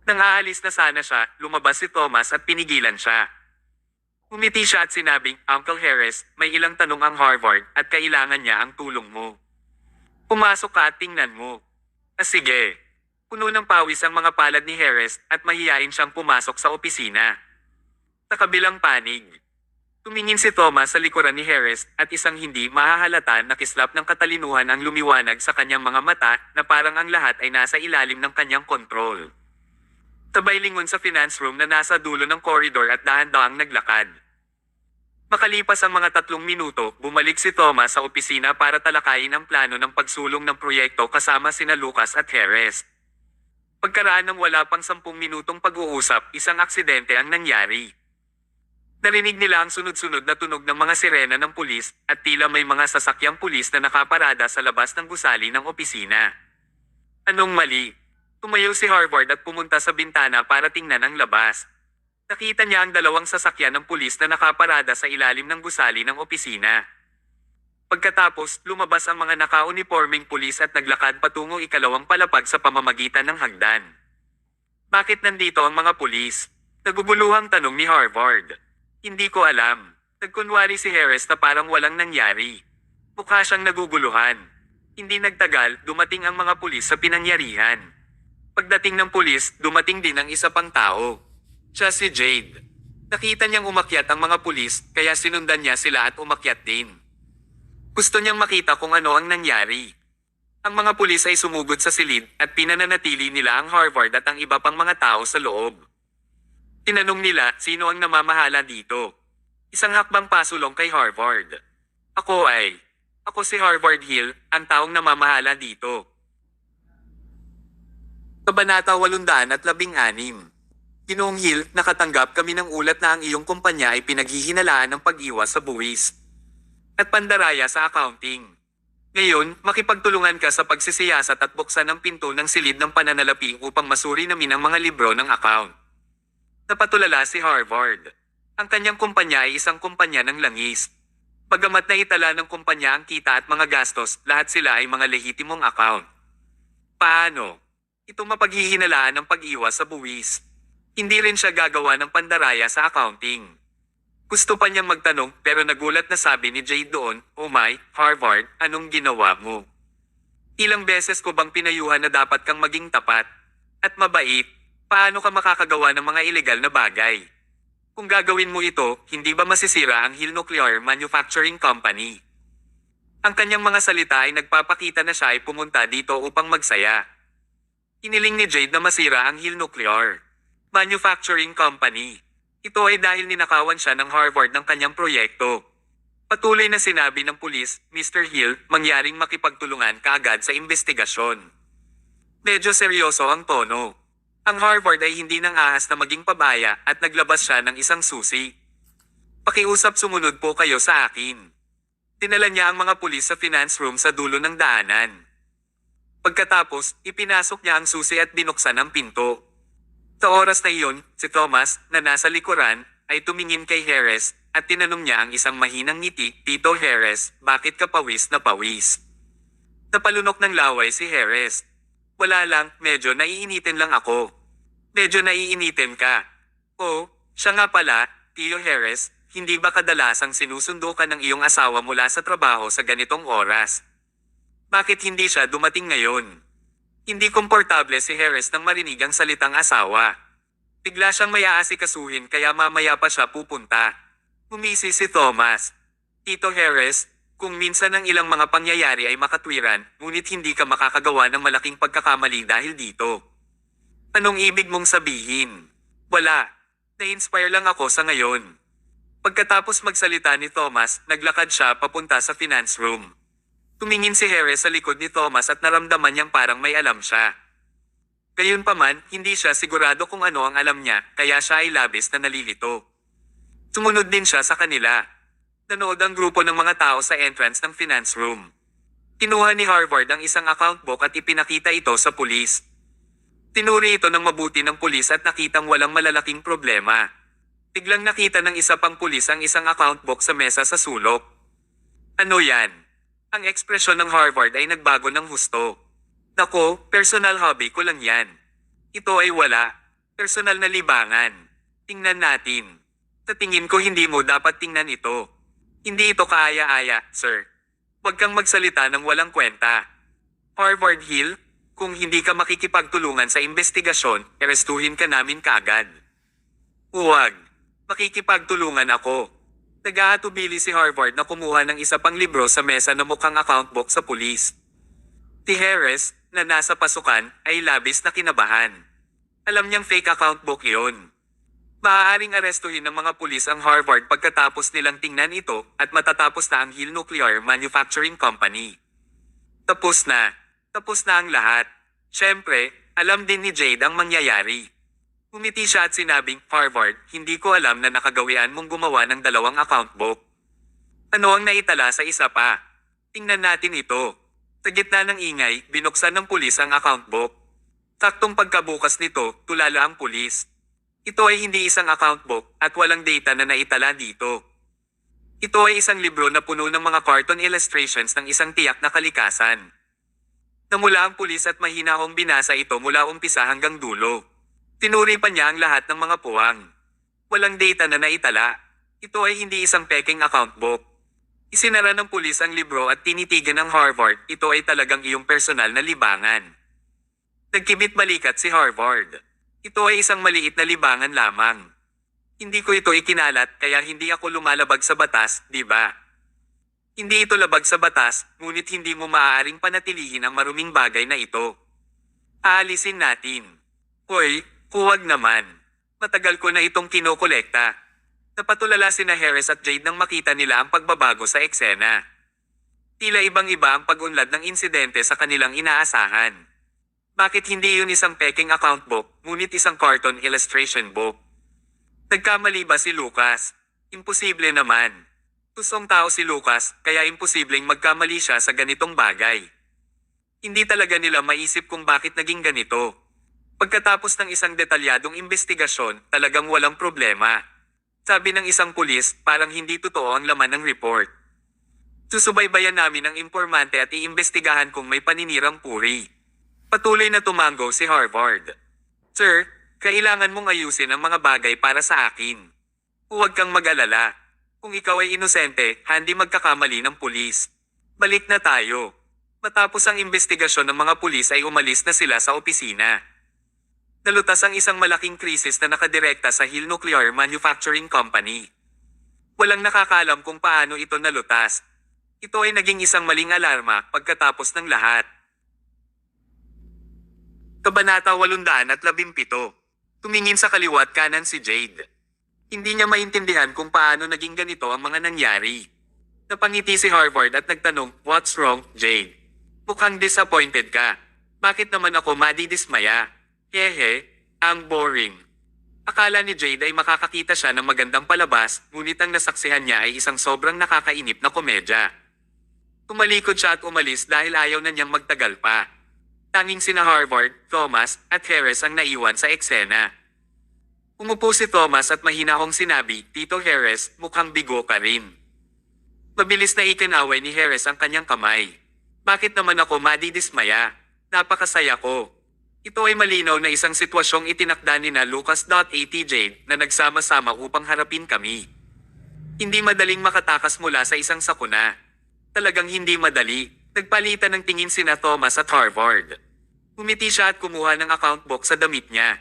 Nang aalis na sana siya, lumabas si Thomas at pinigilan siya. Umiti siya at sinabing, Uncle Harris, may ilang tanong ang Harvard at kailangan niya ang tulong mo. Pumasok ka at tingnan mo. Sige. Puno ng pawis ang mga palad ni Harris at mahiyain siyang pumasok sa opisina. Sa kabilang panig, tumingin si Thomas sa likuran ni Harris at isang hindi mahahalata na kislap ng katalinuhan ang lumiwanag sa kanyang mga mata na parang ang lahat ay nasa ilalim ng kanyang kontrol. Sabay lingon sa finance room na nasa dulo ng koridor at dahan-dahang naglakad. Makalipas ang mga 3 minuto, bumalik si Thomas sa opisina para talakayin ang plano ng pagsulong ng proyekto kasama sina Lucas at Harris. Pagkaraan ng wala pang 10 minutong pag-uusap, isang aksidente ang nangyari. Narinig nila ang sunod-sunod na tunog ng mga sirena ng pulis at tila may mga sasakyang pulis na nakaparada sa labas ng gusali ng opisina. Anong mali? Tumayo si Harvard at pumunta sa bintana para tingnan ang labas. Nakita niya ang 2 sasakyan ng pulis na nakaparada sa ilalim ng gusali ng opisina. Pagkatapos, lumabas ang mga naka-uniforming pulis at naglakad patungo 2 palapag sa pamamagitan ng hagdan. Bakit nandito ang mga pulis? Naguguluhang tanong ni Harvard. Hindi ko alam. Nagkunwari si Harris na parang walang nangyari. Mukha siyang naguguluhan. Hindi nagtagal, dumating ang mga pulis sa pinangyarihan. Pagdating ng pulis, dumating din ang isa pang tao. Siya si Jade. Nakita niyang umakyat ang mga pulis, kaya sinundan niya sila at umakyat din. Gusto niyang makita kung ano ang nangyari. Ang mga pulis ay sumugod sa silid at pinananatili nila ang Harvard at ang iba pang mga tao sa loob. Tinanong nila sino ang namamahala dito. Isang hakbang pasulong kay Harvard. Ako si Harvard Hill, ang taong namamahala dito. Kabanata 816. Ginoong Hill, nakatanggap kami ng ulat na ang iyong kumpanya ay pinaghihinalaan ng pag-iwas sa buwis at pandaraya sa accounting. Ngayon, makipagtulungan ka sa pagsisiyasat at buksan ang pinto ng silid ng pananalapi upang masuri namin ang mga libro ng account. Napatulala si Harvard. Ang kanyang kumpanya ay isang kumpanya ng langis. Bagamat naitala ng kumpanya ang kita at mga gastos, lahat sila ay mga lehitimong account. Paano? Ito mapaghihinalaan ng pag-iwas sa buwis. Hindi rin siya gagawa ng pandaraya sa accounting. Gusto pa niyang magtanong pero nagulat na sabi ni Jade doon, "Oh my, Harvard, anong ginawa mo? Ilang beses ko bang pinayuhan na dapat kang maging tapat at mabait? Paano ka makakagawa ng mga ilegal na bagay? Kung gagawin mo ito, hindi ba masisira ang Hill Nuclear Manufacturing Company?" Ang kanyang mga salita ay nagpapakita na siya ay pumunta dito upang magsaya. Iniling ni Jade na masira ang Hill Nuclear Manufacturing Company. Ito ay dahil ninakawan siya ng Harvard ng kanyang proyekto. Patuloy na sinabi ng pulis, "Mr. Hill, mangyaring makipagtulungan kaagad sa investigasyon." Medyo seryoso ang tono. Ang Harvard ay hindi nang ahas na maging pabaya at naglabas siya ng isang susi. "Pakiusap sumunod po kayo sa akin." Dinala niya ang mga pulis sa finance room sa dulo ng daanan. Pagkatapos, ipinasok niya ang susi at binuksan ang pinto. Sa oras na iyon, si Thomas, na nasa likuran, ay tumingin kay Harris, at tinanong niya ang isang mahinang ngiti, "Tito Harris, bakit ka pawis na pawis?" Napalunok ng laway si Harris. "Wala lang, medyo naiinitin lang ako." "Medyo naiinitin ka?" "Oh, siya nga pala, Tio Harris, hindi ba kadalasang sinusundo ka ng iyong asawa mula sa trabaho sa ganitong oras? Bakit hindi siya dumating ngayon?" Hindi komportable si Harris nang marinig ang salitang asawa. Bigla siyang may aasikasuhin kaya mamaya pa siya pupunta. Umisi si Thomas. "Tito Harris, kung minsan ang ilang mga pangyayari ay makatwiran, ngunit hindi ka makakagawa ng malaking pagkakamali dahil dito. Anong ibig mong sabihin?" "Wala. Na-inspire lang ako sa ngayon." Pagkatapos magsalita ni Thomas, naglakad siya papunta sa finance room. Tumingin si Harris sa likod ni Thomas at naramdaman niyang parang may alam siya. Gayunpaman, hindi siya sigurado kung ano ang alam niya, kaya siya ay labis na nalilito. Sumunod din siya sa kanila. Nanood ang grupo ng mga tao sa entrance ng finance room. Kinuha ni Harvard ang isang account book at ipinakita ito sa pulis. Tinuri ito ng mabuti ng pulis at nakitang walang malalaking problema. Biglang nakita ng isa pang pulis ang isang account book sa mesa sa sulok. "Ano yan?" Ang ekspresyon ng Harvard ay nagbago ng husto. "Nako, personal hobby ko lang yan. Ito ay wala. Personal na libangan. Tingnan natin." "Sa tingin ko hindi mo dapat tingnan ito. Hindi ito kaaya-aya, sir. Huwag kang magsalita ng walang kwenta." "Harvard Hill, kung hindi ka makikipagtulungan sa investigasyon, arestuhin ka namin kaagad." "Huwag. Makikipagtulungan ako." Nag-aatubili si Harvard na kumuha ng isa pang libro sa mesa na mukhang account book sa pulis. Si Harris, na nasa pasukan, ay labis na kinabahan. Alam niyang fake account book iyon. Maaaring arestuhin ng mga pulis ang Harvard pagkatapos nilang tingnan ito at matatapos na ang Hill Nuclear Manufacturing Company. Tapos na. Tapos na ang lahat. Siyempre, alam din ni Jade ang mangyayari. Umiti siya at sinabing, "Harvard, hindi ko alam na nakagawian mong gumawa ng 2 account book. Ano ang naitala sa isa pa? Tingnan natin ito." Sa gitna ng ingay, binuksan ng pulis ang account book. Saktong pagkabukas nito, tulala ang pulis. Ito ay hindi isang account book at walang data na naitala dito. Ito ay isang libro na puno ng mga cartoon illustrations ng isang tiyak na kalikasan. Namula ang pulis at mahinahong binasa ito mula umpisa hanggang dulo. Tinuri pa niya ang lahat ng mga puwang. Walang data na naitala. Ito ay hindi isang peking account book. Isinara ng pulis ang libro at tinitigan ng Harvard, ito ay talagang iyong personal na libangan. Nagkibit balikat si Harvard. Ito ay isang maliit na libangan lamang. Hindi ko ito ikinalat kaya hindi ako lumalabag sa batas, di ba? Hindi ito labag sa batas, ngunit hindi mo maaaring panatilihin ang maruming bagay na ito. Aalisin natin. Hoy, huwag naman. Matagal ko na itong kinokolekta. Napatulala sina Harris at Jade nang makita nila ang pagbabago sa eksena. Tila ibang-iba ang pag-unlad ng insidente sa kanilang inaasahan. Bakit hindi yun isang peking account book, ngunit isang cartoon illustration book? Nagkamali ba si Lucas? Imposible naman. Tusong tao si Lucas, kaya imposibleng magkamali siya sa ganitong bagay. Hindi talaga nila maisip kung bakit naging ganito. Pagkatapos ng isang detalyadong investigasyon, talagang walang problema. Sabi ng isang pulis, parang hindi totoo ang laman ng report. Susubaybayan namin ang impormante at iimbestigahan kung may paninirang puri. Patuloy na tumango si Harvard. Sir, kailangan mong ayusin ang mga bagay para sa akin. Huwag kang mag-alala. Kung ikaw ay inosente, hindi magkakamali ng pulis. Balik na tayo. Matapos ang investigasyon ng mga pulis ay umalis na sila sa opisina. Nalutas ang isang malaking krisis na nakadirekta sa Hill Nuclear Manufacturing Company. Walang nakakaalam kung paano ito nalutas. Ito ay naging isang maling alarma pagkatapos ng lahat. Kabanata 817. Tumingin sa kaliwa at kanan si Jade. Hindi niya maintindihan kung paano naging ganito ang mga nangyari. Napangiti si Harvard at nagtanong, "What's wrong, Jade? Mukhang disappointed ka. Bakit naman ako madidismaya? Hehe, ang boring." Akala ni Jade ay makakakita siya ng magandang palabas, ngunit ang nasaksihan niya ay isang sobrang nakakainip na komedya. Tumalikod siya at umalis dahil ayaw na niyang magtagal pa. Tanging sina Harvard, Thomas, at Harris ang naiwan sa eksena. Umupo si Thomas at mahinahong sinabi, "Tito Harris, mukhang bigo ka rin." Mabilis na ikinaway ni Harris ang kanyang kamay. "Bakit naman ako madidismaya? Napakasaya ko." Ito ay malinaw na isang sitwasyong itinakda ni na Lucas.at Jade na nagsama-sama upang harapin kami. Hindi madaling makatakas mula sa isang sakuna. Talagang hindi madali. Nagpalitan ng tingin sina Thomas at Harvard. Umiti siya at kumuha ng account book sa damit niya.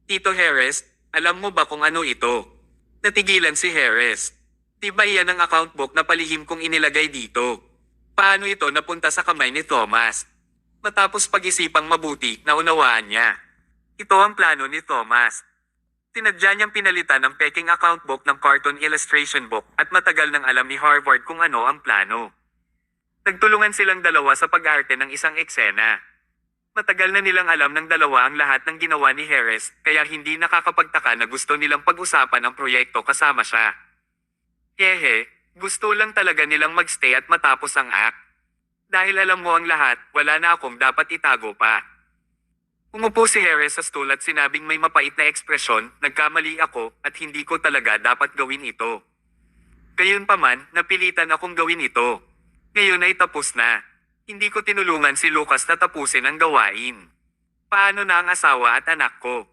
"Tito Harris, alam mo ba kung ano ito?" Natigilan si Harris. "Di ba iyan ang account book na palihim kong inilagay dito? Paano ito napunta sa kamay ni Thomas?" Matapos pag-isipang mabuti, naunawaan niya. Ito ang plano ni Thomas. Tinadya niyang pinalitan ang peking account book ng cartoon illustration book at matagal nang alam ni Harvard kung ano ang plano. Nagtulungan silang dalawa sa pag-arte ng isang eksena. Matagal na nilang alam ng dalawa ang lahat ng ginawa ni Harris, kaya hindi nakakapagtaka na gusto nilang pag-usapan ang proyekto kasama siya. Hehe, gusto lang talaga nilang magstay at matapos ang act. Dahil alam mo ang lahat, wala na akong dapat itago pa. Umupo si Harris sa stool at sinabing may mapait na ekspresyon, "Nagkamali ako at hindi ko talaga dapat gawin ito. Gayunpaman, napilitan akong gawin ito. Ngayon ay tapos na. Hindi ko tinulungan si Lucas na tapusin ang gawain. Paano na ang asawa at anak ko?"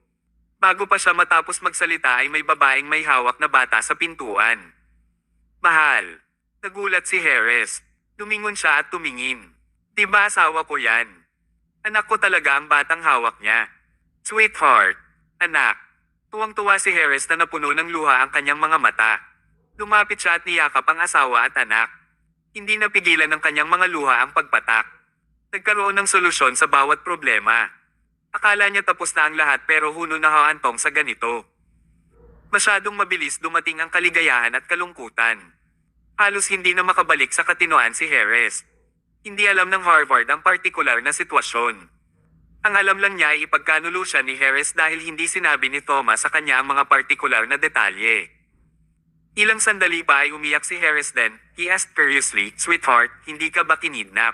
Bago pa siya matapos magsalita ay may babaeng may hawak na bata sa pintuan. "Mahal." Nagulat si Harris. Lumingon siya at tumingin. "Diba asawa ko yan? Anak ko talaga ang batang hawak niya." "Sweetheart. Anak." Tuwang-tuwa si Harris na napuno ng luha ang kanyang mga mata. Lumapit siya at niyakap ang asawa at anak. Hindi napigilan ng kanyang mga luha ang pagpatak. Nagkaroon ng solusyon sa bawat problema. Akala niya tapos na ang lahat pero huno na haantong sa ganito. Masyadong mabilis dumating ang kaligayahan at kalungkutan. Halos hindi na makabalik sa katinoan si Harris. Hindi alam ng Harvard ang partikular na sitwasyon. Ang alam lang niya ay ipagkanulo siya ni Harris dahil hindi sinabi ni Thomas sa kanya ang mga partikular na detalye. Ilang sandali pa ay umiyak si Harris then, he asked curiously, "Sweetheart, hindi ka ba kinidnap?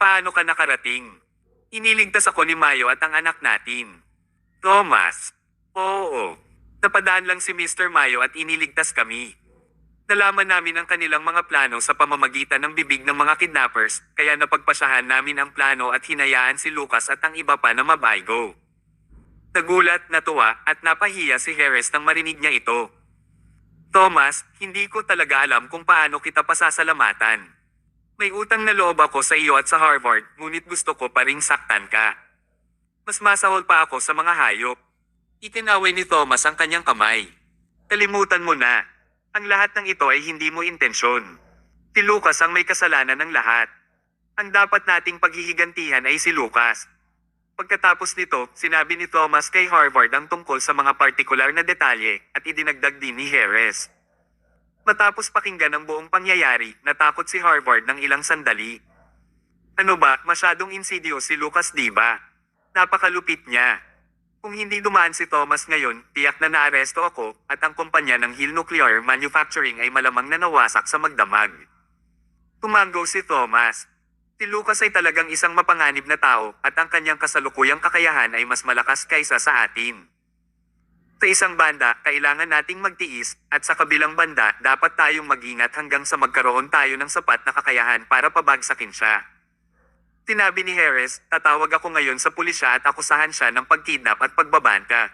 Paano ka nakarating? Iniligtas ako ni Mayo at ang anak natin." "Thomas." "Oo. Napadaan lang si Mr. Mayo at iniligtas kami. Nalaman namin ang kanilang mga plano sa pamamagitan ng bibig ng mga kidnappers, kaya napagpasyahan namin ang plano at hinayaan si Lucas at ang iba pa na mabaygo." Nagulat, natuwa, at napahiya si Harris nang marinig niya ito. Thomas, hindi ko talaga alam kung paano kita pasasalamatan. May utang na loob ako sa iyo at sa Harvard, ngunit gusto ko pa ring saktan ka. Mas masahol pa ako sa mga hayop. Itinaway ni Thomas ang kanyang kamay. Kalimutan mo na. Ang lahat ng ito ay hindi mo intensyon. Si Lucas ang may kasalanan ng lahat. Ang dapat nating paghihigantihan ay si Lucas. Pagkatapos nito, sinabi ni Thomas kay Harvard ang tungkol sa mga partikular na detalye at idinagdag din ni Harris. Matapos pakinggan ang buong pangyayari, natakot si Harvard ng ilang sandali. Ano ba, masyadong insidious si Lucas, di ba? Napakalupit niya. Kung hindi dumaan si Thomas ngayon, tiyak na naaresto ako at ang kumpanya ng Hill Nuclear Manufacturing ay malamang na nawasak sa magdamag. Tumango si Thomas. Si Lucas ay talagang isang mapanganib na tao at ang kanyang kasalukuyang kakayahan ay mas malakas kaysa sa atin. Sa isang banda, kailangan nating magtiis at sa kabilang banda, dapat tayong mag-ingat hanggang sa magkaroon tayo ng sapat na kakayahan para pabagsakin siya. Sinabi ni Harris, tatawag ako ngayon sa pulisya at akusahan siya ng pagkidnap at pagbabanta.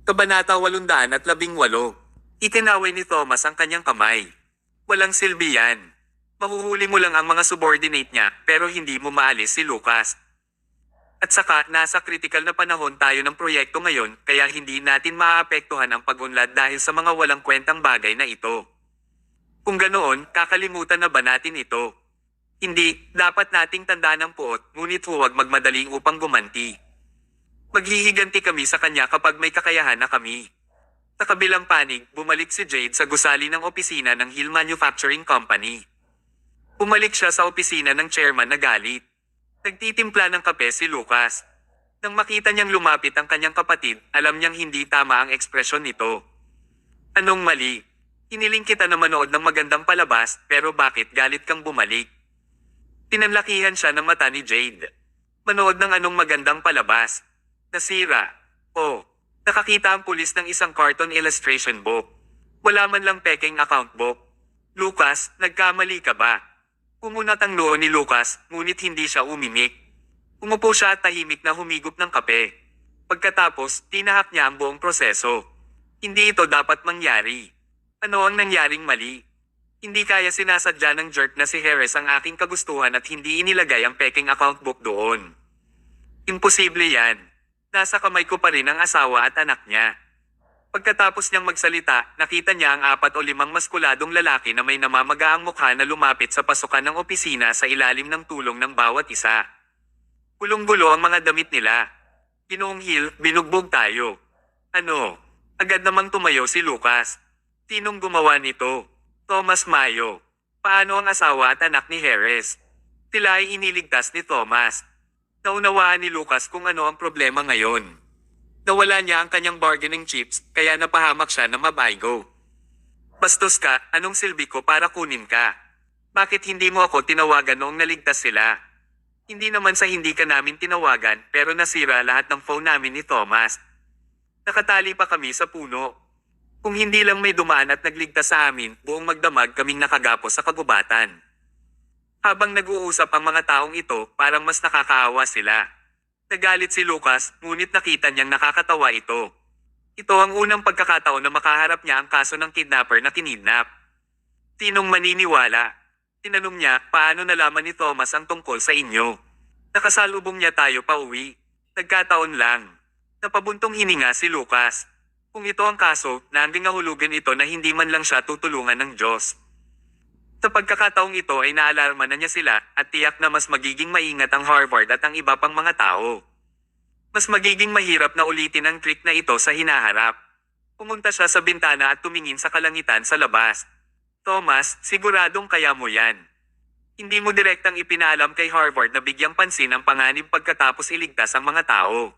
Kabanata 818. Itinaway ni Thomas ang kanyang kamay. Walang silbi yan. Mahuhuli mo lang ang mga subordinate niya pero hindi mo maalis si Lucas. At saka, nasa critical na panahon tayo ng proyekto ngayon kaya hindi natin maaapektuhan ang pag-unlad dahil sa mga walang kwentang bagay na ito. Kung ganoon, kakalimutan na ba natin ito? Hindi, dapat nating tandaan ang puot, ngunit huwag magmadali upang gumanti. Maghihiganti kami sa kanya kapag may kakayahan na kami. Sa kabilang panig, bumalik si Jade sa gusali ng opisina ng Hill Manufacturing Company. Bumalik siya sa opisina ng chairman na galit. Nagtitimpla ng kape si Lucas. Nang makita niyang lumapit ang kanyang kapatid, alam niyang hindi tama ang ekspresyon nito. Anong mali? Hiniling kita na manood ng magandang palabas, pero bakit galit kang bumalik? Pinanlakihan siya ng mata ni Jade. Manood ng anong magandang palabas? Nasira. Oh, nakakita ang pulis ng isang cartoon illustration book. Wala man lang peking account book. Lucas, nagkamali ka ba? Umunat ang noo ni Lucas, ngunit hindi siya umimik. Umupo siya at tahimik na humigop ng kape. Pagkatapos, tinahak niya ang buong proseso. Hindi ito dapat mangyari. Ano ang nangyaring mali? Hindi kaya sinasadya ng jerk na si Harris ang aking kagustuhan at hindi inilagay ang peking account book doon. Imposible yan. Nasa kamay ko pa rin ang asawa at anak niya. Pagkatapos niyang magsalita, nakita niya ang 4 o 5 maskuladong lalaki na may namamagaang mukha na lumapit sa pasukan ng opisina sa ilalim ng tulong ng bawat isa. Gulong-gulo ang mga damit nila. Ginoong Hill, binugbog tayo. Ano? Agad namang tumayo si Lucas. Sinong gumawa nito? Thomas Mayo. Paano ang asawa at anak ni Harris? Sila ay iniligtas ni Thomas. Naunawaan ni Lucas kung ano ang problema ngayon. Nawala niya ang kanyang bargaining chips, kaya napahamak siya na mabaygo. Bastos ka, anong silbi ko para kunin ka? Bakit hindi mo ako tinawagan noong naligtas sila? Hindi naman sa hindi ka namin tinawagan, pero nasira lahat ng phone namin ni Thomas. Nakatali pa kami sa puno. Kung hindi lang may dumaan at nagligtas sa amin, buong magdamag kaming nakagapos sa kagubatan. Habang nag-uusap ang mga taong ito, parang mas nakakaawa sila. Nagalit si Lucas, ngunit nakita niyang nakakatawa ito. Ito ang unang pagkakataon na makaharap niya ang kaso ng kidnapper na kinidnap. Sinong maniniwala? Tinanong niya, paano nalaman ni Thomas ang tungkol sa inyo? Nakasalubong niya tayo pa uwi. Nagkataon lang. Napabuntong hininga si Lucas. Kung ito ang kaso, nanging nahulugan ito na hindi man lang siya tutulungan ng Diyos. Sa pagkakataong ito ay naalarma na niya sila at tiyak na mas magiging maingat ang Harvard at ang iba pang mga tao. Mas magiging mahirap na ulitin ang trick na ito sa hinaharap. Pumunta siya sa bintana at tumingin sa kalangitan sa labas. Thomas, siguradong kaya mo yan. Hindi mo direktang ipinaalam kay Harvard na bigyang pansin ang panganib pagkatapos iligtas ang mga tao.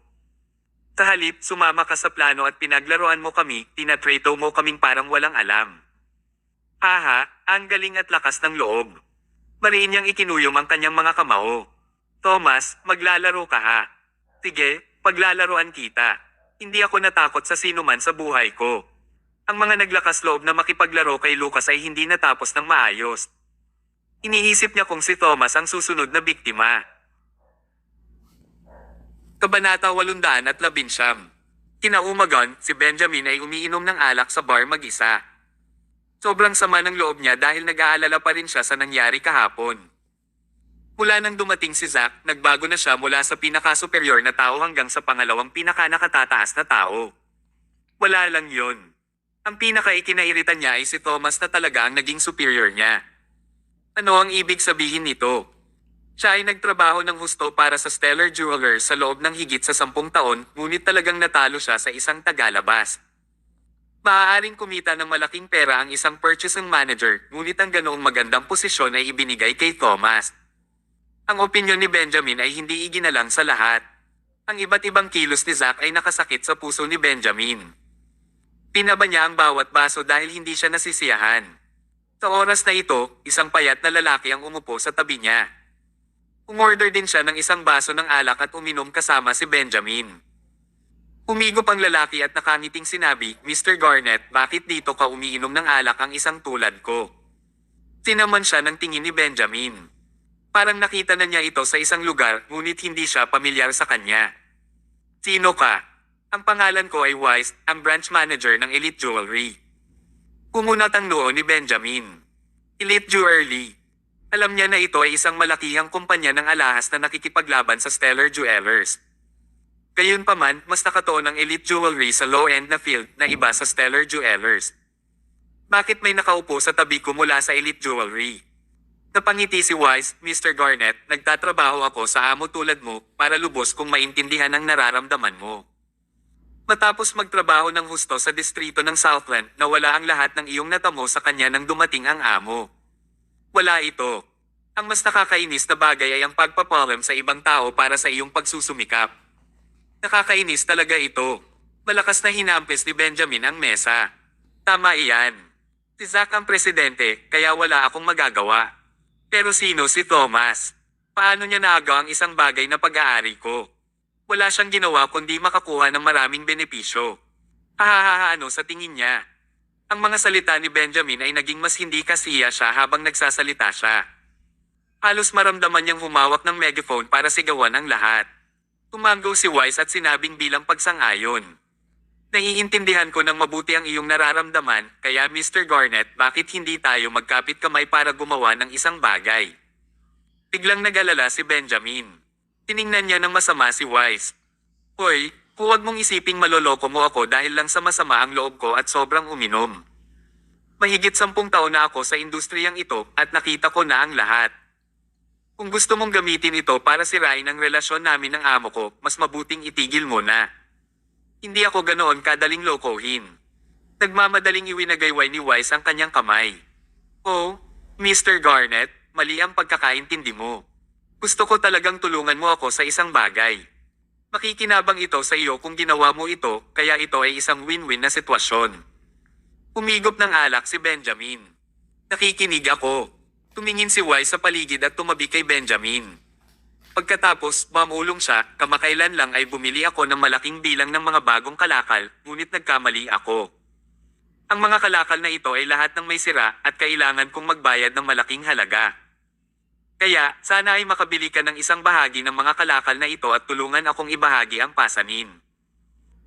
Sa halip, sumama ka sa plano at pinaglaruan mo kami, tinatrato mo kaming parang walang alam. Haha, ang galing at lakas ng loob. Mariin niyang ikinuyom ang kanyang mga kamao. Thomas, maglalaro ka ha. Sige, paglalaroan kita. Hindi ako natakot sa sinuman sa buhay ko. Ang mga naglakas loob na makipaglaro kay Lucas ay hindi natapos ng maayos. Iniisip niya kung si Thomas ang susunod na biktima. Kabanata 819. Kinaumagan, si Benjamin ay umiinom ng alak sa bar mag-isa. Sobrang sama ng loob niya dahil nag-aalala pa rin siya sa nangyari kahapon. Mula nang dumating si Zack, nagbago na siya mula sa pinaka-superior na tao hanggang sa pangalawang pinaka-nakatataas na tao. Wala lang yon. Ang pinaka-ikinairita niya ay si Thomas na talaga ang naging superior niya. Ano ang ibig sabihin nito? Siya ay nagtrabaho ng husto para sa Stellar Jewelers sa loob ng higit sa 10 taon, ngunit talagang natalo siya sa isang tagalabas. Maaaring kumita ng malaking pera ang isang purchasing manager, ngunit ang ganoong magandang posisyon ay ibinigay kay Thomas. Ang opinyon ni Benjamin ay hindi iginalang sa lahat. Ang iba't ibang kilos ni Zack ay nakasakit sa puso ni Benjamin. Pinaba niya ang bawat baso dahil hindi siya nasisiyahan. Sa oras na ito, isang payat na lalaki ang umupo sa tabi niya. Umorder din siya ng isang baso ng alak at uminom kasama si Benjamin. Umigop ang lalaki at nakangiting sinabi, "Mr. Garnett, bakit dito ka umiinom ng alak ang isang tulad ko?" Tinaman siya ng tingin ni Benjamin. Parang nakita na niya ito sa isang lugar, ngunit hindi siya pamilyar sa kanya. "Sino ka?" "Ang pangalan ko ay Wise, ang branch manager ng Elite Jewelry." Kumunat ang noo ni Benjamin. Elite Jewelry. Alam niya na ito ay isang malakihang kumpanya ng alahas na nakikipaglaban sa Stellar Jewelers. Gayunpaman, mas nakatuon ang Elite Jewelry sa low-end na field na iba sa Stellar Jewelers. "Bakit may nakaupo sa tabi ko mula sa Elite Jewelry?" Napangiti si Wise, "Mr. Garnett, nagtatrabaho ako sa amo tulad mo para lubos kong maintindihan ang nararamdaman mo. Matapos magtrabaho ng husto sa distrito ng Southland, nawala ang lahat ng iyong natamo sa kanya nang dumating ang amo. Wala ito. Ang mas nakakainis na bagay ay ang pagpapalm sa ibang tao para sa iyong pagsusumikap. Nakakainis talaga ito." Malakas na hinampis ni Benjamin ang mesa. "Tama iyan. Si Zack ang presidente, kaya wala akong magagawa. Pero sino si Thomas? Paano niya naagaw ang isang bagay na pag-aari ko? Wala siyang ginawa kundi makakuha ng maraming benepisyo. Ano sa tingin niya?" Ang mga salita ni Benjamin ay naging mas hindi kasiya siya habang nagsasalita siya. Halos maramdaman niyang humawak ng megaphone para sigawan ang lahat. Tumango si Wise at sinabing bilang pagsang-ayon, "Naiintindihan ko ng mabuti ang iyong nararamdaman, kaya Mr. Garnett, bakit hindi tayo magkapit kamay para gumawa ng isang bagay?" Biglang nag-alala si Benjamin. Tiningnan niya ng masama si Wise. "Hoy, huwag mong isiping maloloko mo ako dahil lang sa masama ang loob ko at sobrang uminom. Mahigit 10 taon na ako sa industriyang ito at nakita ko na ang lahat. Kung gusto mong gamitin ito para sirain ang relasyon namin ng amo ko, mas mabuting itigil mo na. Hindi ako ganoon kadaling lokohin." Nagmamadaling iwinagayway ni Wise ang kanyang kamay. "Oh, Mr. Garnett, mali ang pagkakaintindi mo. Gusto ko talagang tulungan mo ako sa isang bagay. Makikinabang ito sa iyo kung ginawa mo ito, kaya ito ay isang win-win na sitwasyon." Umigop ng alak si Benjamin. "Nakikinig ako." Tumingin si Wise sa paligid at tumabi kay Benjamin. Pagkatapos, mamulong siya, "Kamakailan lang ay bumili ako ng malaking bilang ng mga bagong kalakal, ngunit nagkamali ako. Ang mga kalakal na ito ay lahat ng may sira at kailangan kong magbayad ng malaking halaga. Kaya, sana ay makabili ka ng isang bahagi ng mga kalakal na ito at tulungan akong ibahagi ang pasanin.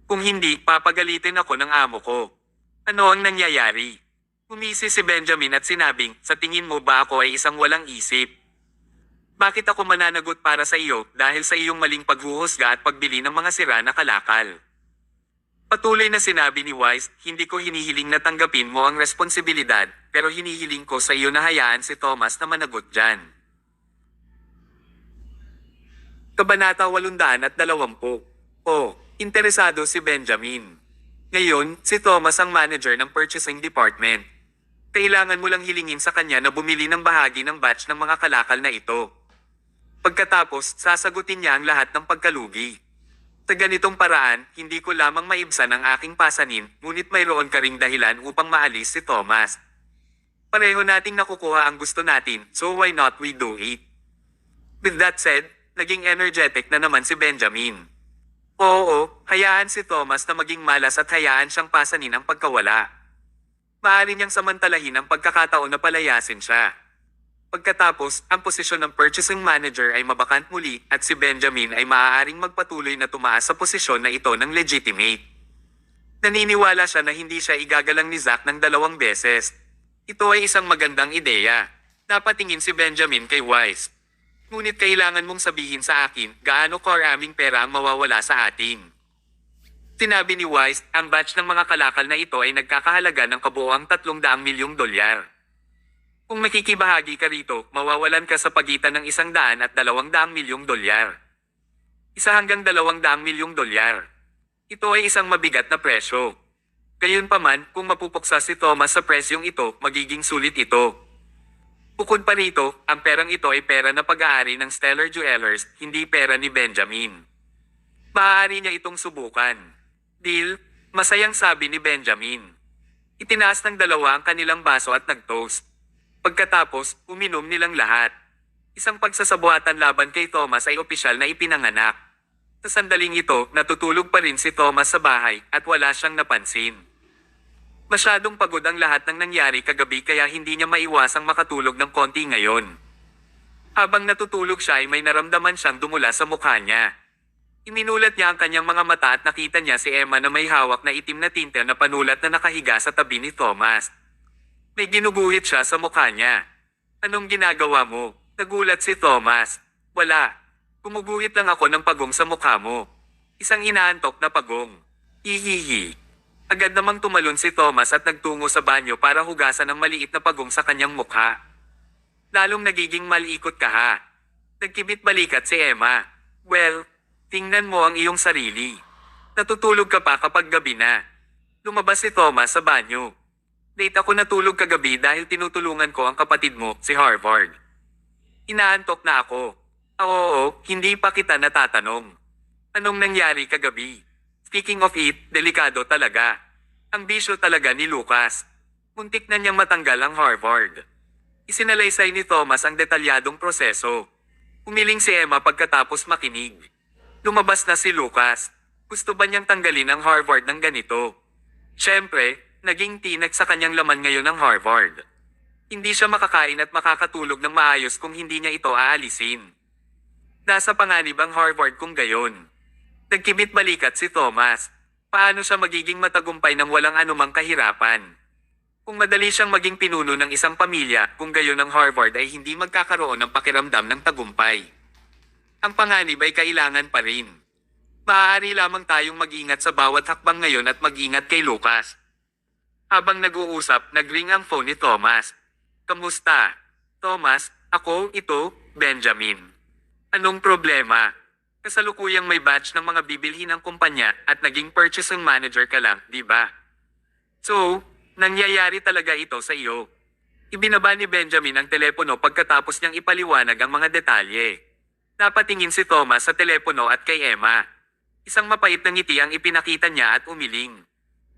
Kung hindi, papagalitin ako ng amo ko." Ano ang nangyayari? Umisi si Benjamin at sinabing, "Sa tingin mo ba ako ay isang walang isip? Bakit ako mananagot para sa iyo dahil sa iyong maling paghuhusga at pagbili ng mga sira na kalakal?" Patuloy na sinabi ni Wise, "Hindi ko hinihiling na tanggapin mo ang responsibilidad, pero hinihiling ko sa iyo na hayaan si Thomas na managot dyan." Kabanata 820. Interesado si Benjamin. Ngayon, si Thomas ang manager ng purchasing department. Kailangan mo lang hilingin sa kanya na bumili ng bahagi ng batch ng mga kalakal na ito. Pagkatapos, sasagutin niya ang lahat ng pagkalugi. Sa ganitong paraan, hindi ko lamang maibsan ang aking pasanin, ngunit mayroon ka ring dahilan upang maalis si Thomas. Pareho nating nakukuha ang gusto natin, so why not we do it? With that said, naging energetic na naman si Benjamin. Oo, hayaan si Thomas na maging malas at hayaan siyang pasanin ang pagkawala. Maaari niyang samantalahin ang pagkakataon na palayasin siya. Pagkatapos, ang posisyon ng purchasing manager ay mabakant muli at si Benjamin ay maaaring magpatuloy na tumaas sa posisyon na ito ng legitimate. Naniniwala siya na hindi siya igagalang ni Zack ng 2 beses. Ito ay isang magandang ideya. Napatingin si Benjamin kay Wise. Ngunit kailangan mong sabihin sa akin gaano karaming pera ang mawawala sa atin. Sinabi ni Wise, ang batch ng mga kalakal na ito ay nagkakahalaga ng kabuoang 300 milyong dolyar. Kung makikibahagi ka rito, mawawalan ka sa pagitan ng 100 at 200 milyong dolyar. 1 hanggang 200 milyong dolyar. Ito ay isang mabigat na presyo. Gayunpaman, kung mapupuksa si Thomas sa presyong ito, magiging sulit ito. Bukod pa rito, ang perang ito ay pera na pag-aari ng Stellar Jewelers, hindi pera ni Benjamin. Maaari niya itong subukan. Deal? Masayang sabi ni Benjamin. Itinaas ng dalawa ang kanilang baso at nag-toast. Pagkatapos, uminom nilang lahat. Isang pagsasabuatan laban kay Thomas ay opisyal na ipinanganak. Sa sandaling ito, natutulog pa rin si Thomas sa bahay at wala siyang napansin. Masyadong pagod ang lahat ng nangyari kagabi kaya hindi niya maiwasang makatulog ng konti ngayon. Habang natutulog siya ay may naramdaman siyang dumula sa mukha niya. Iminulat niya ang kanyang mga mata at nakita niya si Emma na may hawak na itim na tinta na panulat na nakahiga sa tabi ni Thomas. May ginuguhit siya sa mukha niya. Anong ginagawa mo? Nagulat si Thomas. Wala. Kumuguhit lang ako ng pagong sa mukha mo. Isang inaantok na pagong. Hihihi. Agad namang tumalon si Thomas at nagtungo sa banyo para hugasan ang maliit na pagong sa kanyang mukha. Lalong nagiging malikot ka ha. Nagkibit balikat si Emma. Well, tingnan mo ang iyong sarili. Natutulog ka pa kapag gabi na. Lumabas si Thomas sa banyo. Late ako natulog kagabi dahil tinutulungan ko ang kapatid mo, si Harvard. Inaantok na ako. Oo, hindi pa kita natatanong. Anong nangyari kagabi? Speaking of it, delikado talaga. Ang bisyo talaga ni Lucas. Muntik na niyang matanggal ang Harvard. Isinalaysay ni Thomas ang detalyadong proseso. Umiling si Emma pagkatapos makinig. Lumabas na si Lucas. Gusto ba niyang tanggalin ang Harvard ng ganito? Siyempre, naging tinag sa kanyang laman ngayon ang Harvard. Hindi siya makakain at makakatulog ng maayos kung hindi niya ito aalisin. Nasa panganib ang Harvard kung gayon. Nagkibit balikat si Thomas. Paano siya magiging matagumpay ng walang anumang kahirapan? Kung madali siyang maging pinuno ng isang pamilya, kung gayon ang Harvard ay hindi magkakaroon ng pakiramdam ng tagumpay. Ang panganib ay kailangan pa rin. Maaari lamang tayong mag-ingat sa bawat hakbang ngayon at mag-ingat kay Lucas. Habang nag-uusap, nag-ring ang phone ni Thomas. Kamusta? Thomas, ako, ito, Benjamin. Anong problema? Kasalukuyang may batch ng mga bibilhin ng kumpanya at naging purchasing manager ka lang, di ba? So, nangyayari talaga ito sa iyo. Ibinaba ni Benjamin ang telepono pagkatapos niyang ipaliwanag ang mga detalye. Napatingin si Thomas sa telepono at kay Emma. Isang mapait na ngiti ang ipinakita niya at umiling.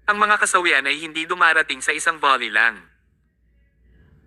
Ang mga kasawian ay hindi dumarating sa isang volley lang.